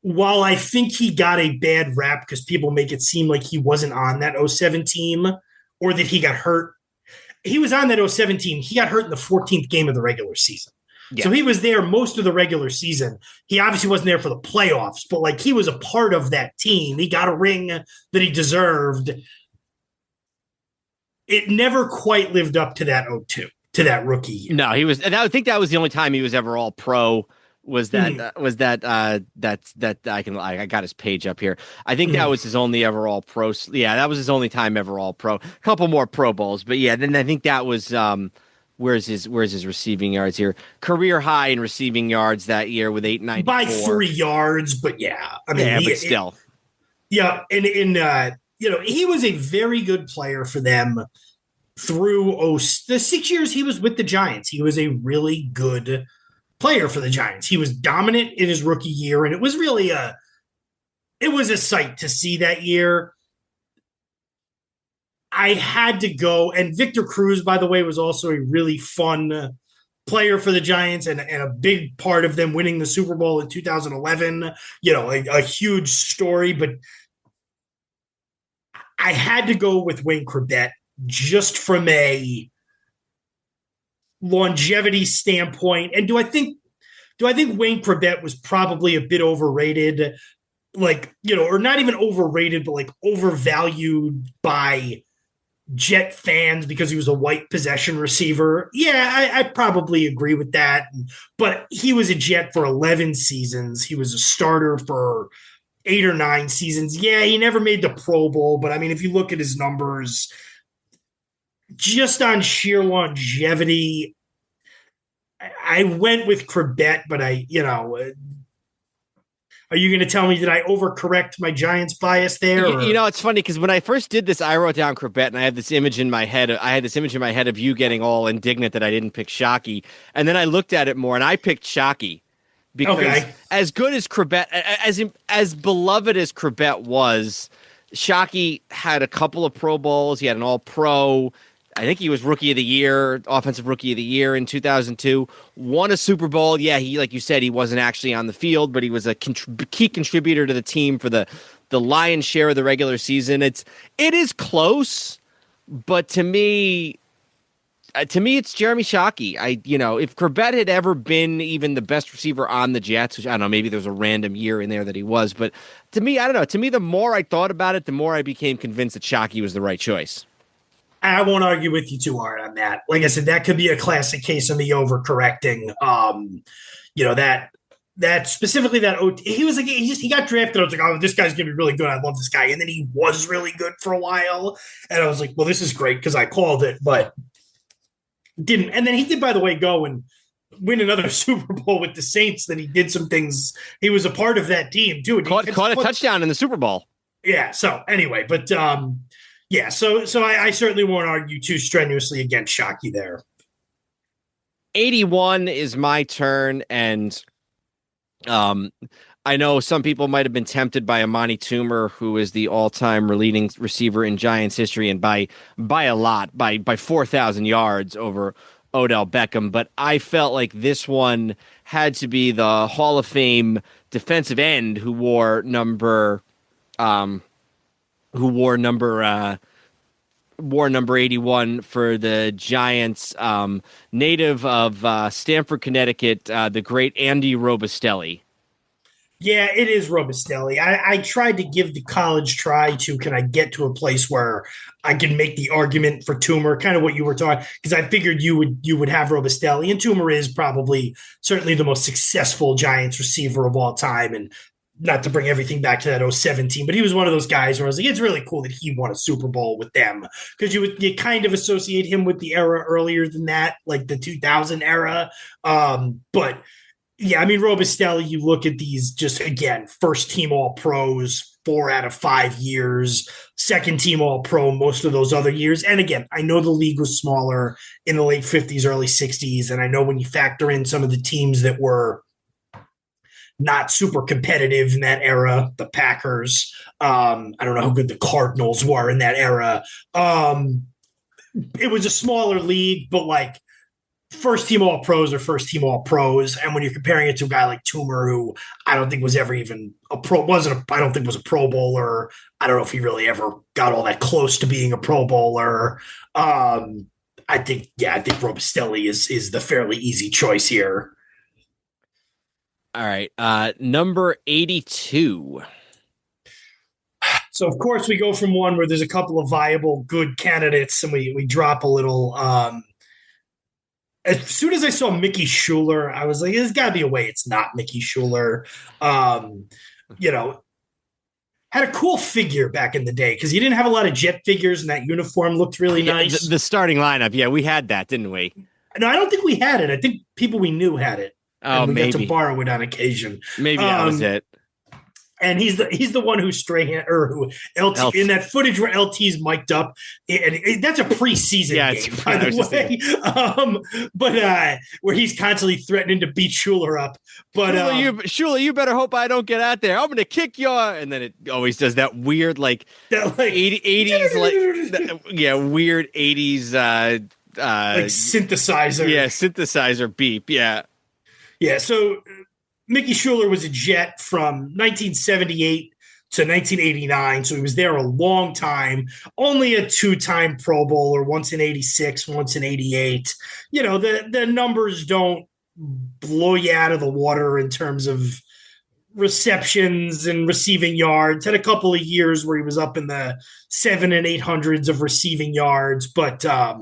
while I think he got a bad rap because people make it seem like he wasn't on that 07 team or that he got hurt, he was on that 07 team. He got hurt in the 14th game of the regular season. Yeah. So he was there most of the regular season. He obviously wasn't there for the playoffs, but like he was a part of that team. He got a ring that he deserved. It never quite lived up to that 02, to that rookie year. No, he was, and I think that was the only time he was ever all pro. I got his page up here. I think that was his only ever all pro. Yeah, that was his only time ever all pro. A couple more Pro Bowls, but yeah, then I think that was where's his receiving yards here? Career high in receiving yards that year with 894 by 3 yards, but yeah, I mean, but still, and he was a very good player for them through the 6 years he was with the Giants. He was a really good player for the Giants. He was dominant in his rookie year, and it was really a sight to see that year. I had to go, and Victor Cruz, by the way, was also a really fun player for the Giants and a big part of them winning the Super Bowl in 2011. A huge story, but I had to go with Wayne Corbett just from a longevity standpoint. And do I think Wayne Corbett was probably a bit overrated, or not even overrated, but like overvalued by Jet fans because he was a white possession receiver? Yeah, I probably agree with that. But he was a Jet for 11 seasons. He was a starter for 8 or 9 seasons. Yeah, he never made the Pro Bowl, but I mean, if you look at his numbers, just on sheer longevity, I went with Corbett, but are you going to tell me that I overcorrect my Giants bias there? It's funny because when I first did this, I wrote down Corbett, and I had this image in my head. Of you getting all indignant that I didn't pick Shockey, and then I looked at it more, and I picked Shockey because as good as Corbett, as beloved as Corbett was, Shockey had a couple of Pro Bowls. He had an All-Pro. I think he was Rookie of the Year, Offensive Rookie of the Year in 2002. Won a Super Bowl. Yeah, he, like you said, he wasn't actually on the field, but he was a key contributor to the team for the lion's share of the regular season. It is close, but to me, it's Jeremy Shockey. If Corbett had ever been even the best receiver on the Jets, which I don't know, maybe there was a random year in there that he was, but to me, I don't know. To me, the more I thought about it, the more I became convinced that Shockey was the right choice. I won't argue with you too hard on that. Like I said, that could be a classic case of the overcorrecting. That specifically he got drafted. I was like, oh, this guy's gonna be really good. I love this guy, and then he was really good for a while, and I was like, well, this is great because I called it, but didn't. And then he did, by the way, go and win another Super Bowl with the Saints. Then he did some things. He was a part of that team too. Caught a touchdown in the Super Bowl. Yeah. So anyway, but. Yeah, so I certainly won't argue too strenuously against Shockey there. 81 is my turn, and I know some people might have been tempted by Amani Toomer, who is the all-time leading receiver in Giants history, and by a lot, by 4,000 yards over Odell Beckham, but I felt like this one had to be the Hall of Fame defensive end um, wore number 81 for the Giants, native of Stamford, Connecticut, the great Andy Robustelli. Yeah, it is Robustelli. I tried to give the college try to can I get to a place where I can make the argument for Toomer, kind of what you were talking, because I figured you would have Robustelli, and Toomer is probably certainly the most successful Giants receiver of all time, and not to bring everything back to that '07 team, but he was one of those guys where I was like, it's really cool that he won a Super Bowl with them, because you kind of associate him with the era earlier than that, like the 2000 era. But yeah, I mean, Robustelli, you look at these just, again, first team All Pros, 4 out of 5 years, second team All Pro most of those other years. And again, I know the league was smaller in the late 50s, early 60s. And I know when you factor in some of the teams that were not super competitive in that era, the Packers, I don't know how good the Cardinals were in that era. It was a smaller league, but like, first team All Pros are first team All Pros, and when you're comparing it to a guy like Toomer, who I don't think was ever even a pro, I don't think was a Pro Bowler. I don't know if he really ever got all that close to being a Pro Bowler. I think Robustelli is the fairly easy choice here. All right, number 82. So of course we go from one where there's a couple of viable good candidates, and we drop a little. As soon as I saw Mickey Schuler, I was like, there's got to be a way it's not Mickey Schuler. Had a cool figure back in the day because he didn't have a lot of Jet figures, and that uniform looked really nice. The starting lineup, yeah, we had that, didn't we? No, I don't think we had it. I think people we knew had it. Oh, and we maybe got to borrow it on occasion. Maybe that was it. And he's the one who Strahan or who LT in that footage where LT's mic'd up, and that's a preseason game, by the way. But where he's constantly threatening to beat Schuler up. But Schuler, you better hope I don't get out there. I'm going to kick your. And then it always does that weird weird 80s like synthesizer. Yeah, synthesizer beep. Yeah. Yeah, so Mickey Schuler was a Jet from 1978 to 1989, so he was there a long time. Only a 2-time Pro Bowler, once in 86, once in 88. You know, the numbers don't blow you out of the water in terms of receptions and receiving yards. Had a couple of years where he was up in the 700s and 800s of receiving yards, but I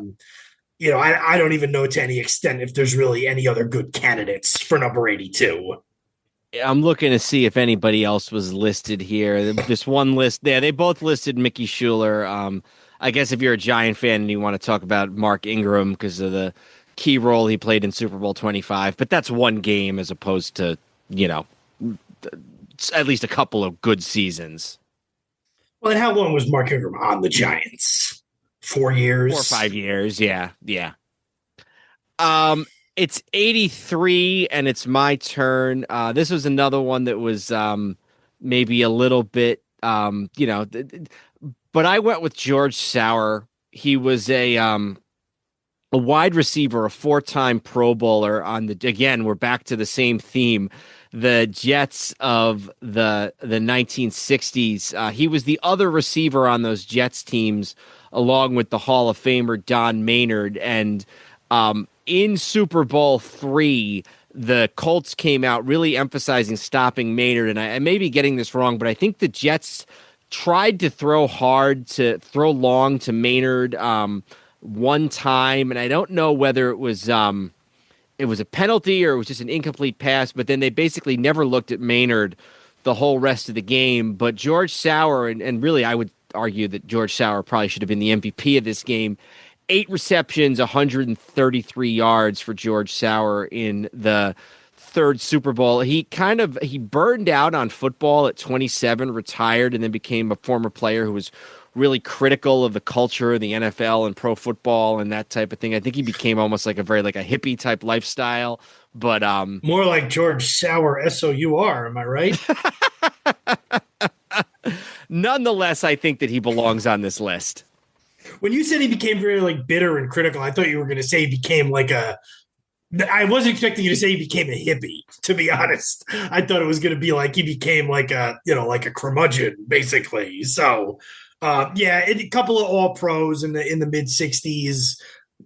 don't even know to any extent if there's really any other good candidates for number 82. I'm looking to see if anybody else was listed here. This one list there, they both listed Mickey Schuler. I guess if you're a Giant fan and you want to talk about Mark Ingram because of the key role he played in Super Bowl 25, but that's one game as opposed to, at least a couple of good seasons. Well, and how long was Mark Ingram on the Giants? 4 years? 4 or 5 years, yeah. It's 83, and it's my turn. This was another one that was maybe a little bit, but I went with George Sauer. He was a wide receiver, a 4-time Pro Bowler again, we're back to the same theme, the Jets of the 1960s. He was the other receiver on those Jets teams, along with the Hall of Famer Don Maynard, and in Super Bowl III, the Colts came out really emphasizing stopping Maynard, and I may be getting this wrong, but I think the Jets tried to throw long to Maynard one time, and I don't know whether it was a penalty or it was just an incomplete pass, but then they basically never looked at Maynard the whole rest of the game. But George Sauer, and really I would argue that George Sauer probably should have been the MVP of this game, 8 receptions, 133 yards for George Sauer in the third Super Bowl. He burned out on football at 27, retired, and then became a former player who was really critical of the culture of the NFL and pro football and that type of thing. I think he became almost like a hippie type lifestyle, but more like George Sauer, SOUR. Am I right? Nonetheless, I think that he belongs on this list. When you said he became very like bitter and critical, I thought you were going to say he became like a. I wasn't expecting you to say he became a hippie. To be honest, I thought it was going to be like he became like a like a curmudgeon, basically. So, a couple of All Pros in the mid '60s.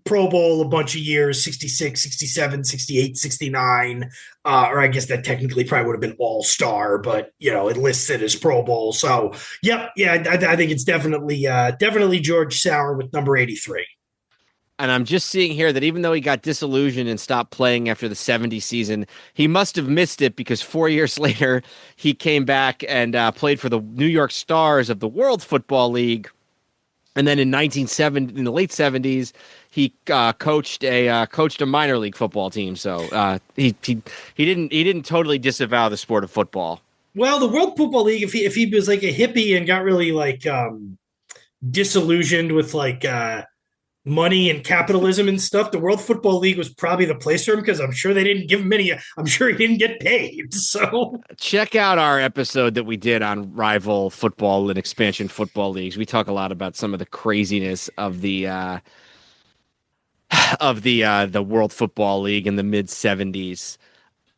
Pro Bowl a bunch of years, 66, 67, 68, 69. Or I guess that technically probably would have been All-Star, but, it lists it as Pro Bowl. So, yep, yeah, I think it's definitely George Sauer with number 83. And I'm just seeing here that even though he got disillusioned and stopped playing after the '70 season, he must have missed it because 4 years later, he came back and played for the New York Stars of the World Football League. And then in the late '70s, he coached a minor league football team. So he didn't totally disavow the sport of football. Well, the World Football League, if he was like a hippie and got really like disillusioned with like money and capitalism and stuff, the World Football League was probably the place for him because I'm sure they didn't give him any. I'm sure he didn't get paid. So check out our episode that we did on rival football and expansion football leagues. We talk a lot about some of the craziness of the World Football League in the mid '70s.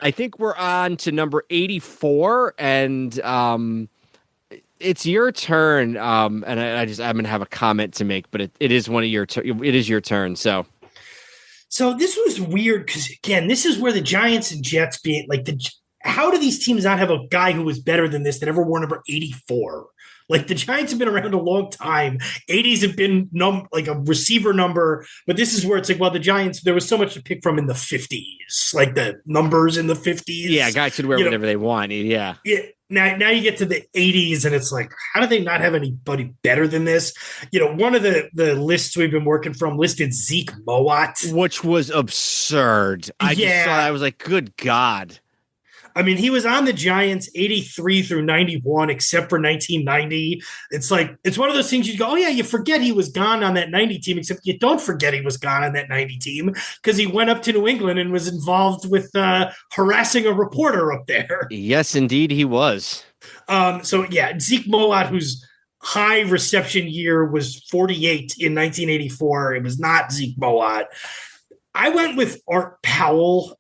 I think we're on to number 84, and it's your turn. And I'm going to have a comment to make, but it is it is your turn. So this was weird because again, this is where the Giants and Jets being like how do these teams not have a guy who was better than this that ever wore number 84? Like the Giants have been around a long time. 80s have been like a receiver number, but this is where it's like, well, the Giants, there was so much to pick from in the 50s, like the numbers in the 50s. Yeah, guys should wear whatever they want. Yeah. Now you get to the 80s and it's like, how do they not have anybody better than this? One of the lists we've been working from listed Zeke Mowat. Which was absurd. I just saw that. I was like, good God. I mean, he was on the Giants 83 through 91, except for 1990. It's like, it's one of those things you go, oh, yeah, you forget he was gone on that 90 team, except you don't forget he was gone on that 90 team because he went up to New England and was involved with harassing a reporter up there. Yes, indeed, he was. Zeke Mowat, whose high reception year was 48 in 1984. It was not Zeke Mowat. I went with Art Powell.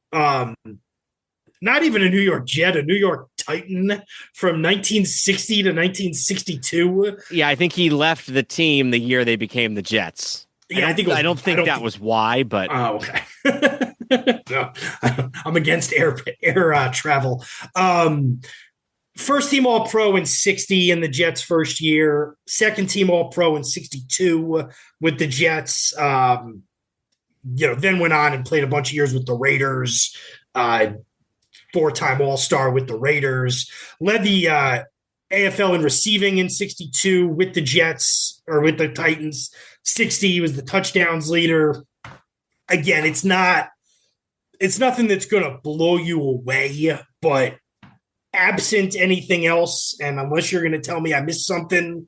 Not even a New York Jet, a New York Titan from 1960 to 1962. Yeah, I think he left the team the year they became the Jets. Yeah, I don't think that was why, but oh, okay. No, I'm against air travel. First team All Pro in 60 in the Jets' first year. Second team All Pro in 62 with the Jets. Then went on and played a bunch of years with the Raiders. 4-time All-Star with the Raiders, led the AFL in receiving in 62 with the Jets or with the Titans. 60, he was the touchdowns leader. Again, it's nothing that's going to blow you away, but absent anything else, and unless you're going to tell me I missed something,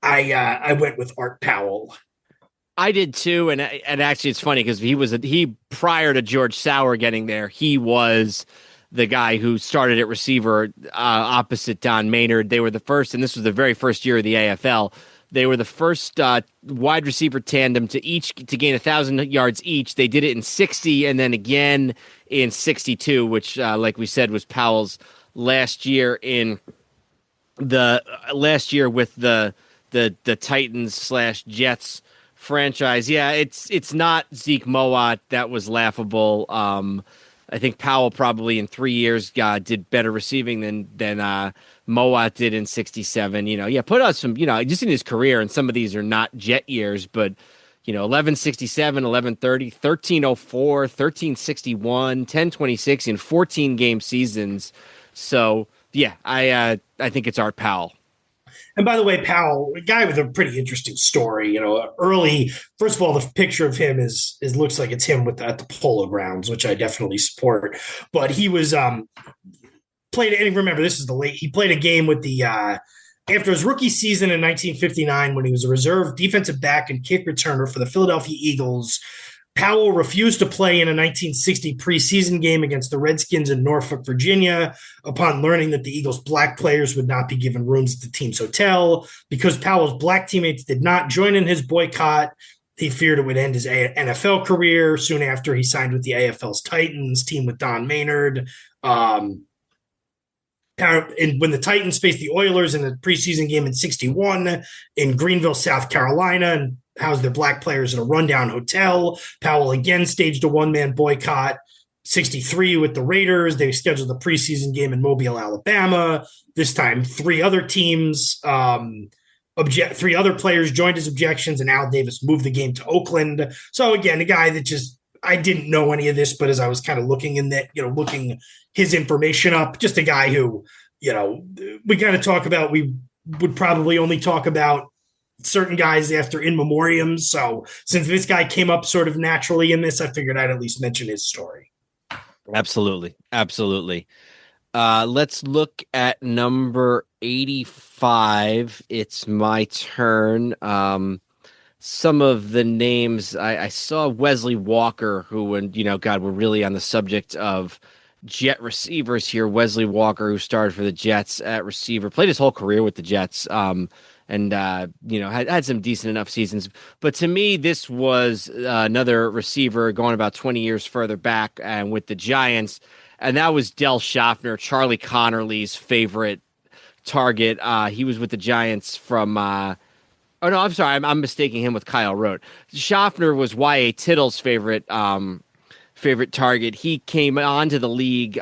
I went with Art Powell. I did too, and actually it's funny because he prior to George Sauer getting there, he was the guy who started at receiver opposite Don Maynard. They were the first, and this was the very first year of the AFL. They were the first wide receiver tandem to gain 1,000 yards each. They did it in 60 and then again in 62, which, like we said, was Powell's last year with the Titans/Jets franchise. Yeah, it's not Zeke Mowat. That was laughable. I think Powell probably in 3 years did better receiving than Mowat did in 67. Put out some, just in his career, and some of these are not Jet years, but 1167, 1130, 1304, 1361, 1026 in 14 game seasons. So yeah, I think it's Art Powell. And by the way, Powell, a guy with a pretty interesting story. Early, first of all, the picture of him looks like it's him at the Polo Grounds, which I definitely support. But he was played. And remember, this is he played a game with the after his rookie season in 1959 when he was a reserve defensive back and kick returner for the Philadelphia Eagles. Powell refused to play in a 1960 preseason game against the Redskins in Norfolk, Virginia, upon learning that the Eagles' black players would not be given rooms at the team's hotel. Because Powell's black teammates did not join in his boycott, he feared it would end his NFL career. Soon after, he signed with the AFL's Titans, team with Don Maynard. And when the Titans faced the Oilers in a preseason game in 61 in Greenville, South Carolina, and housed their black players in a rundown hotel, Powell again staged a one-man boycott. 63 with the Raiders, they scheduled a preseason game in Mobile, Alabama. This time, three other players joined his objections, and Al Davis moved the game to Oakland. So again, a guy that I didn't know any of this, but as I was kind of looking looking his information up, just a guy who, we kind of talk about, we would probably only talk about certain guys after in memoriam. So since this guy came up sort of naturally in this, I figured I'd at least mention his story. Absolutely. Let's look at number 85. It's my turn. Some of the names I saw Wesley Walker, who, when, we're really on the subject of Jet receivers here. Wesley Walker, who started for the Jets at receiver, played his whole career with the Jets. And had some decent enough seasons. But to me, this was another receiver going about 20 years further back and with the Giants. And that was Del Schaffner, Charlie Connerly's favorite target. He was with the Giants from I'm mistaking him with Kyle Rote. Schaffner was Y.A. Tittle's favorite target. He came onto the league,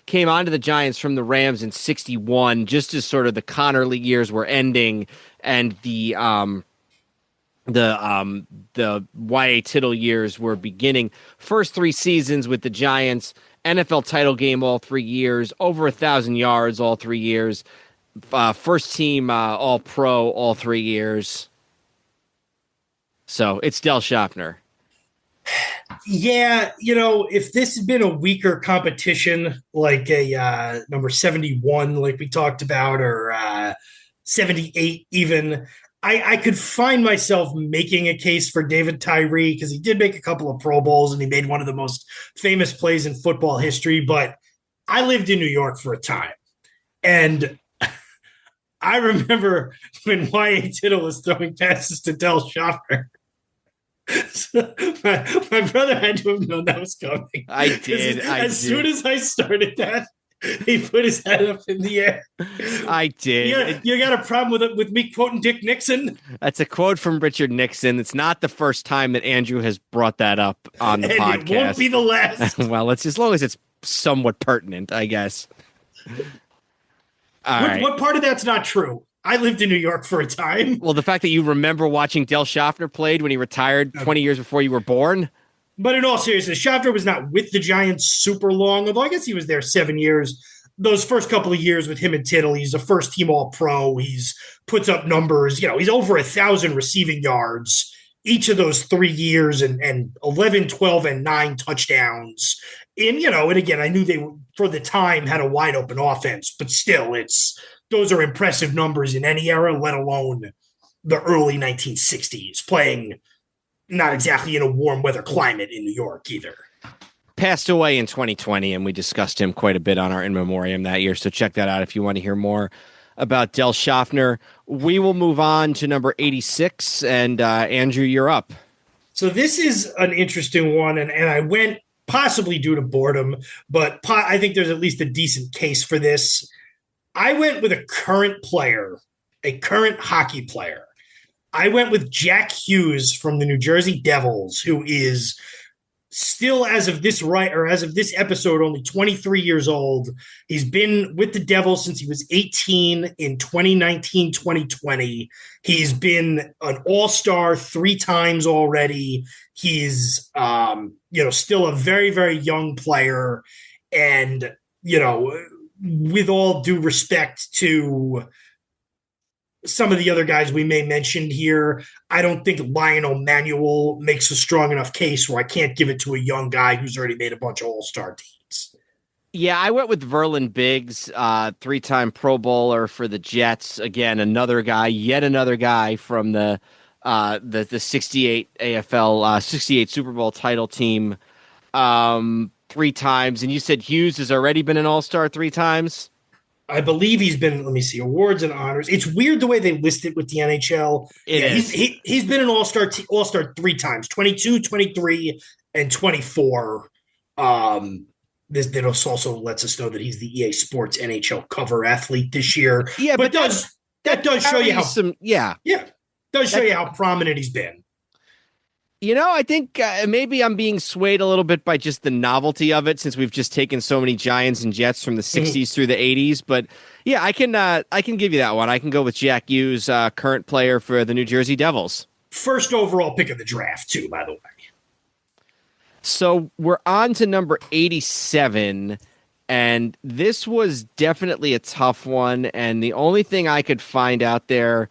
came onto the Giants from the Rams in 61, just as sort of the Connerly years were ending and the Y.A. Tittle years were beginning. First 3 seasons with the Giants, NFL title game all 3 years, over 1,000 yards all 3 years, first team All-Pro all 3 years. So it's Del Schaffner. Yeah, if this had been a weaker competition, like a number 71, like we talked about, or 78 even, I could find myself making a case for David Tyree, because he did make a couple of Pro Bowls and he made one of the most famous plays in football history. But I lived in New York for a time, and I remember when Y.A. Tittle was throwing passes to Del Schaffner. So my brother had to have known that was coming. I did. As soon as I started that, he put his head up in the air. I did. You got a problem with me quoting Dick Nixon? That's a quote from Richard Nixon. It's not the first time that Andrew has brought that up on the podcast. It won't be the last. Well, it's as long as it's somewhat pertinent, I guess. What part of that's not true? I lived in New York for a time. Well, the fact that you remember watching Del Schaffner played when he retired 20 years before you were born. But in all seriousness, Schaffner was not with the Giants super long, although I guess he was there 7 years. Those first couple of years with him and Tittle, he's a first-team All-Pro. He's puts up numbers. He's over 1,000 receiving yards each of those 3 years, and 11, 12, and 9 touchdowns. And, and again, I knew they, for the time, had a wide-open offense, but still, those are impressive numbers in any era, let alone the early 1960s, playing not exactly in a warm weather climate in New York either. Passed away in 2020, and we discussed him quite a bit on our In Memoriam that year, so check that out if you want to hear more about Del Schaffner. We will move on to number 86, and Andrew, you're up. So this is an interesting one, and I went possibly due to boredom, but I think there's at least a decent case for this. I went with a current player, a current hockey player. I went with Jack Hughes from the New Jersey Devils, who is still, as of this episode, only 23 years old. He's been with the Devils since he was 18 in 2019, 2020. He's been an all-star 3 times already. He's, still a very, very young player. And, with all due respect to some of the other guys we may mention here, I don't think Lionel Manuel makes a strong enough case where I can't give it to a young guy who's already made a bunch of all-star teams. Yeah, I went with Verlin Biggs, 3-time Pro Bowler for the Jets. Again, yet another guy from the the 68 AFL 68 Super Bowl title team 3 times. And you said Hughes has already been an All-Star 3 times. I believe he's been, let me see, awards and honors. It's weird the way they list it with the NHL. It is. He's been an all-star 3 times, 22, 23, and 24. This also lets us know that he's the EA Sports NHL cover athlete this year. Yeah, but that does show you how does show you how prominent he's been. I think maybe I'm being swayed a little bit by just the novelty of it, since we've just taken so many Giants and Jets from the 60s through the 80s. But yeah, I can give you that one. I can go with Jack Hughes, current player for the New Jersey Devils. First overall pick of the draft, too, by the way. So we're on to number 87, and this was definitely a tough one. And the only thing I could find out there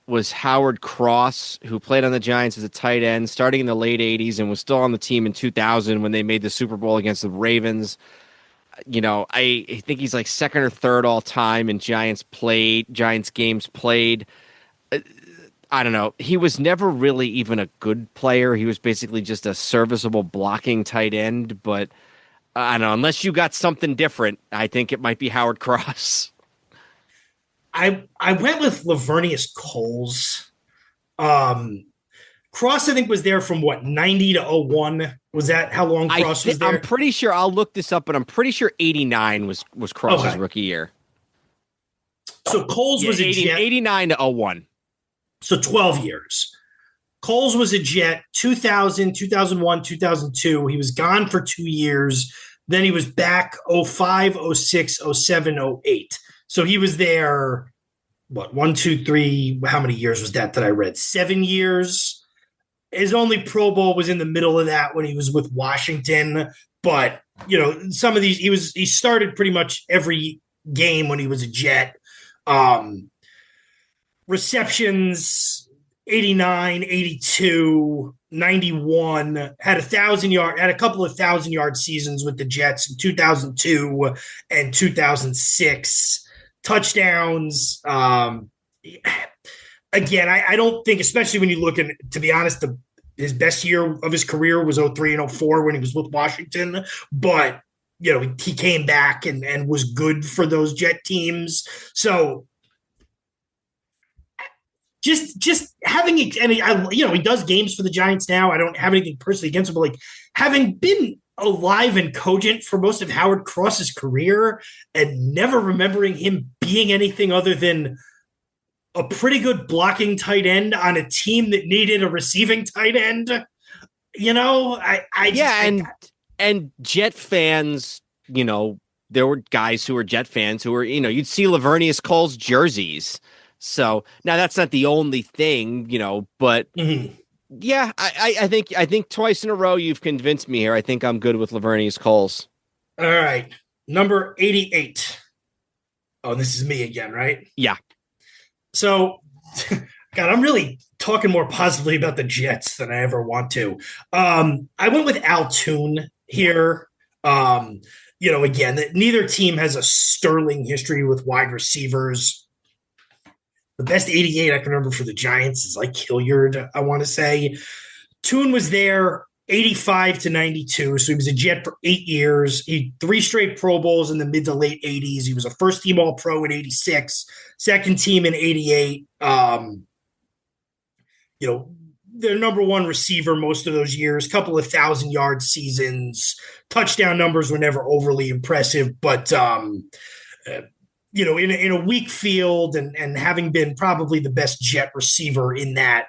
was Howard Cross, who played on the Giants as a tight end starting in the late 80s and was still on the team in 2000 when they made the Super Bowl against the Ravens. I think he's like second or third all time in Giants games played. I don't know. He was never really even a good player. He was basically just a serviceable blocking tight end. But I don't know. Unless you got something different, I think it might be Howard Cross. I went with Lavernius Coles. Cross, I think, was there from 90 to 01. Was that how long Cross was there? I'm pretty sure. I'll look this up, but I'm pretty sure 89 was Cross's rookie year. So Coles was a Jet. 89 to 01. So 12 years. Coles was a Jet 2000, 2001, 2002. He was gone for 2 years. Then he was back 05, 06, 07, 08. So he was there, 1, 2, 3, how many years was that I read? 7 years. His only Pro Bowl was in the middle of that when he was with Washington. But, some of these, he started pretty much every game when he was a Jet. Receptions, 89, 82, 91, had a couple of 1,000-yard seasons with the Jets in 2002 and 2006. Touchdowns. Again, I don't think, especially when you look at, to be honest, his best year of his career was 03 and 04 when he was with Washington. But, he came back and was good for those Jet teams. So just having, and he does games for the Giants now. I don't have anything personally against him, but like having been alive and cogent for most of Howard Cross's career and never remembering him being anything other than a pretty good blocking tight end on a team that needed a receiving tight end. And Jet fans, there were guys who were Jet fans who were, you'd see Lavernius Coles jerseys. So now that's not the only thing, but yeah, I think twice in a row you've convinced me here. I think I'm good with Lavernius Coles. All right. Number 88. Oh, this is me again, right? Yeah. So, God, I'm really talking more positively about the Jets than I ever want to. I went with Al Toon here. Again, neither team has a sterling history with wide receivers. The best 88 I can remember for the Giants is like Hilliard, I want to say. Toon was there 85 to 92, so he was a Jet for 8 years. He had 3 straight Pro Bowls in the mid to late 80s. He was a first-team All-Pro in 86, second team in 88. Their number one receiver most of those years, couple of 1,000-yard seasons. Touchdown numbers were never overly impressive, but in a weak field and having been probably the best Jet receiver in that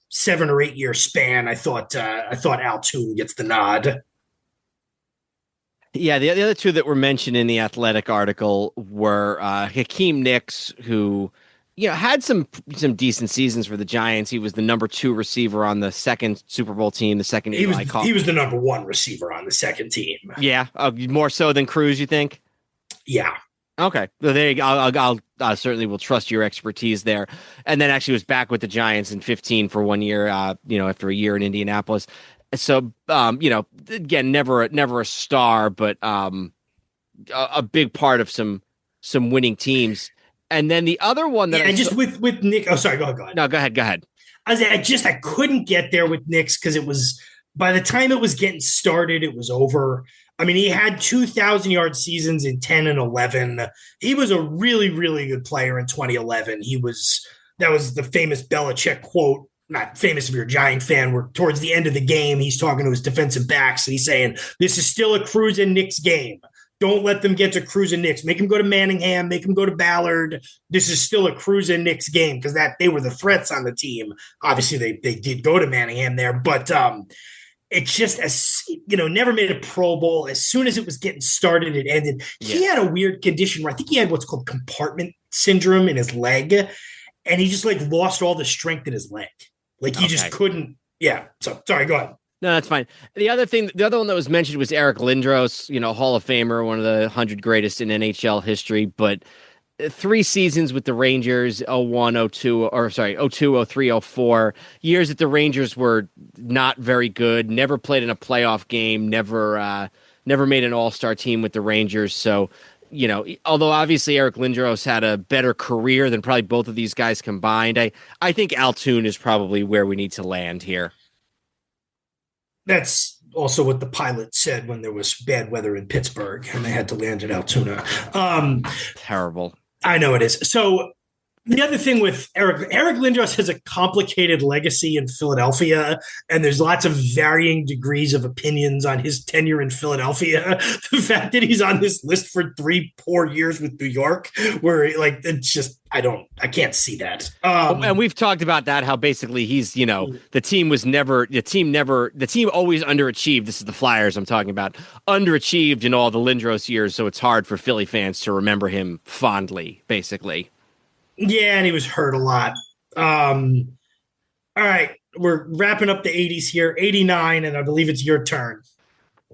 7 or 8 year span, I thought Al Toon gets the nod. Yeah, the other two that were mentioned in the Athletic article were Hakeem Nicks, who had some decent seasons for the Giants. He was the number 2 receiver on the second Super Bowl team, the second he was the number 1 receiver on the second team. Yeah, more so than Cruz, you think? Yeah. Okay, well, there you go. I'll certainly will trust your expertise there. And then actually was back with the Giants in 15 for 1 year. After a year in Indianapolis. So again, never a star, but a big part of some winning teams. And then the other one that with Nick. Oh, sorry. Go ahead. No, go ahead. I couldn't get there with Knicks because it was, by the time it was getting started, it was over. I mean, he had 2,000-yard seasons in 10 and 11. He was a really, really good player in 2011. That was the famous Belichick quote, not famous if you're a Giant fan, where towards the end of the game, he's talking to his defensive backs and he's saying, this is still a cruising Knicks game. Don't let them get to cruising Knicks. Make them go to Manningham. Make them go to Ballard. This is still a cruising Knicks game because they were the threats on the team. Obviously, they did go to Manningham there, but it's just never made a Pro Bowl. As soon as it was getting started, it ended. Yeah. He had a weird condition where I think he had what's called compartment syndrome in his leg, and he just lost all the strength in his leg. He just couldn't. Yeah. So sorry. Go ahead. No, that's fine. The other one that was mentioned was Eric Lindros, Hall of Famer, one of the 100 greatest in NHL history, but 3 seasons with the Rangers, 02, 03, 04, years that the Rangers were not very good, never played in a playoff game, never made an all-star team with the Rangers. So, although obviously Eric Lindros had a better career than probably both of these guys combined, I think Altoon is probably where we need to land here. That's also what the pilot said when there was bad weather in Pittsburgh and they had to land at Altoona. Terrible. I know it is. So the other thing with Eric Lindros has a complicated legacy in Philadelphia, and there's lots of varying degrees of opinions on his tenure in Philadelphia. The fact that he's on this list for 3 poor years with New York, where it's just, I can't see that. And we've talked about that, how basically he's, the team always underachieved. This is the Flyers I'm talking about, underachieved in all the Lindros years. So it's hard for Philly fans to remember him fondly, basically. Yeah, and he was hurt a lot. All right, we're wrapping up the 80s here, 89, and I believe it's your turn.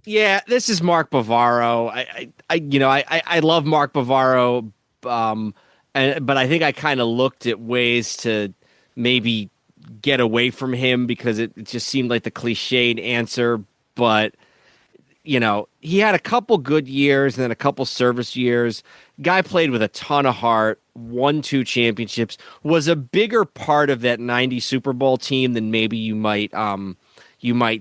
Yeah, this is Mark Bavaro. I love Mark Bavaro, but I think I kind of looked at ways to maybe get away from him because it just seemed like the cliched answer. But he had a couple good years and then a couple service years. Guy played with a ton of heart, won 2 championships, was a bigger part of that 90 Super Bowl team than maybe you might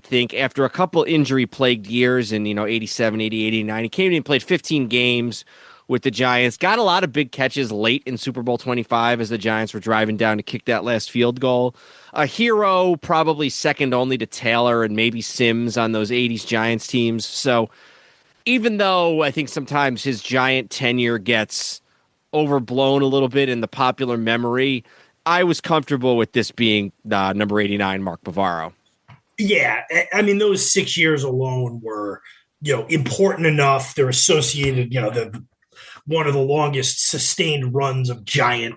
think. After a couple injury-plagued years in 87, 88, 89, he came in and played 15 games with the Giants, got a lot of big catches late in Super Bowl 25 as the Giants were driving down to kick that last field goal. A hero, probably second only to Taylor and maybe Sims on those 80s Giants teams. So even though I think sometimes his Giant tenure gets overblown a little bit in the popular memory, I was comfortable with this being number 89, Mark Bavaro. Yeah, I mean, those 6 years alone were, important enough. They're associated, one of the longest sustained runs of Giant,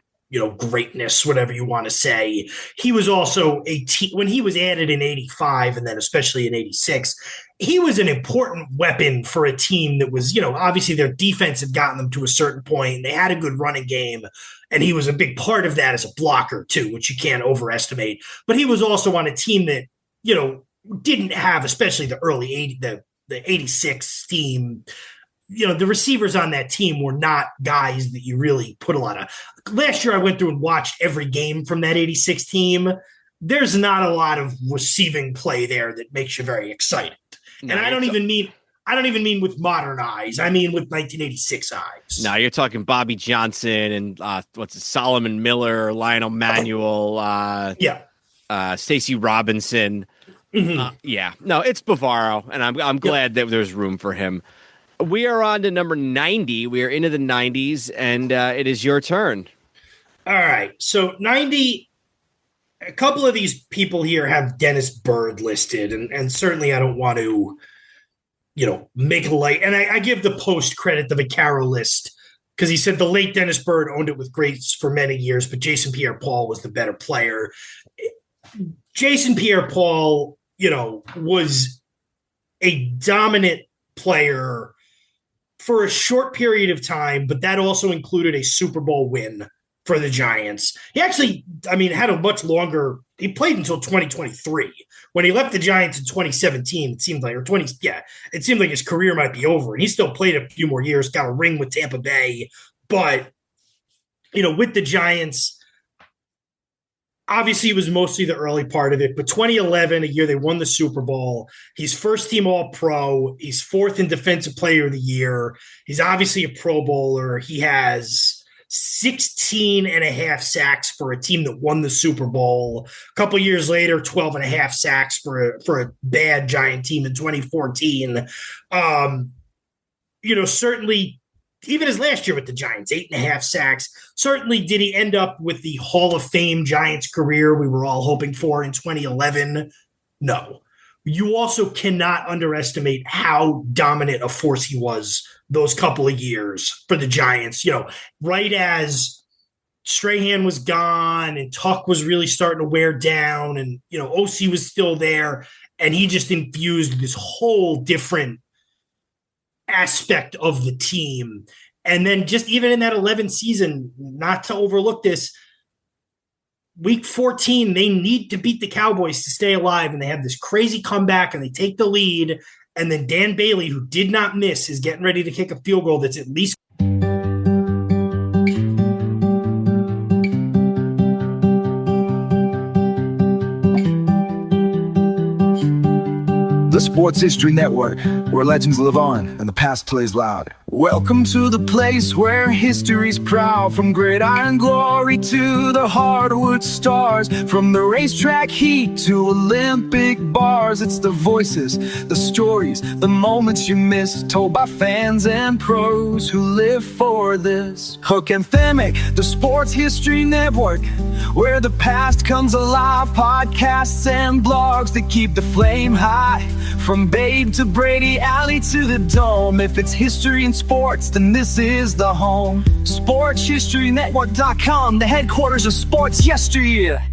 greatness, whatever you want to say. He was also when he was added in 85 and then especially in 86, he was an important weapon for a team that was, obviously their defense had gotten them to a certain point. They had a good running game, and he was a big part of that as a blocker too, which you can't overestimate. But he was also on a team that, didn't have, especially the early the 86 team, the receivers on that team were not guys that you really put a lot of. Last year, I went through and watched every game from that 86 team. There's not a lot of receiving play there that makes you very excited. No, and I don't even mean with modern eyes. I mean with 1986 eyes. No, you're talking Bobby Johnson and Solomon Miller, Lionel Manuel, Stacey Robinson. Mm-hmm. No, it's Bavaro, and I'm glad that there's room for him. We are on to number 90. We are into the 90s, and it is your turn. All right. So 90, a couple of these people here have Dennis Byrd listed, and certainly I don't want to, make a light. And I give the Post credit, the Vaccaro list, because he said the late Dennis Byrd owned it with grace for many years, but Jason Pierre-Paul was the better player. Jason Pierre-Paul, was a dominant player for a short period of time, but that also included a Super Bowl win for the Giants. He actually, had a much longer, he played until 2023. When he left the Giants in 2017, it seemed like his career might be over, and he still played a few more years, got a ring with Tampa Bay, but with the Giants, obviously it was mostly the early part of it, but 2011, a year they won the Super Bowl. He's first team All-Pro. He's fourth in Defensive Player of the Year. He's obviously a Pro Bowler. He has 16 and a half sacks for a team that won the Super Bowl. A couple years later, 12 and a half sacks for a bad Giant team in 2014. Certainly, even his last year with the Giants, 8.5 sacks. Certainly, did he end up with the Hall of Fame Giants career we were all hoping for in 2011? No. You also cannot underestimate how dominant a force he was those couple of years for the Giants. Right as Strahan was gone and Tuck was really starting to wear down and, OC was still there, and he just infused this whole different aspect of the team. And then just even in that 11 season, not to overlook this, Week 14, they need to beat the Cowboys to stay alive, and they have this crazy comeback, and they take the lead, and then Dan Bailey, who did not miss, is getting ready to kick a field goal that's at least The Sports History Network, where legends live on and the past plays loud. Welcome to the place where history's proud. From gridiron glory to the hardwood stars, from the racetrack heat to Olympic bars. It's the voices, the stories, the moments you miss, told by fans and pros who live for this. Hook and Themic, the Sports History Network, where the past comes alive. Podcasts and blogs that keep the flame high. From Babe to Brady, Alley to the Dome. If it's history and sports, then this is the home. SportsHistoryNetwork.com, the headquarters of sports yesteryear.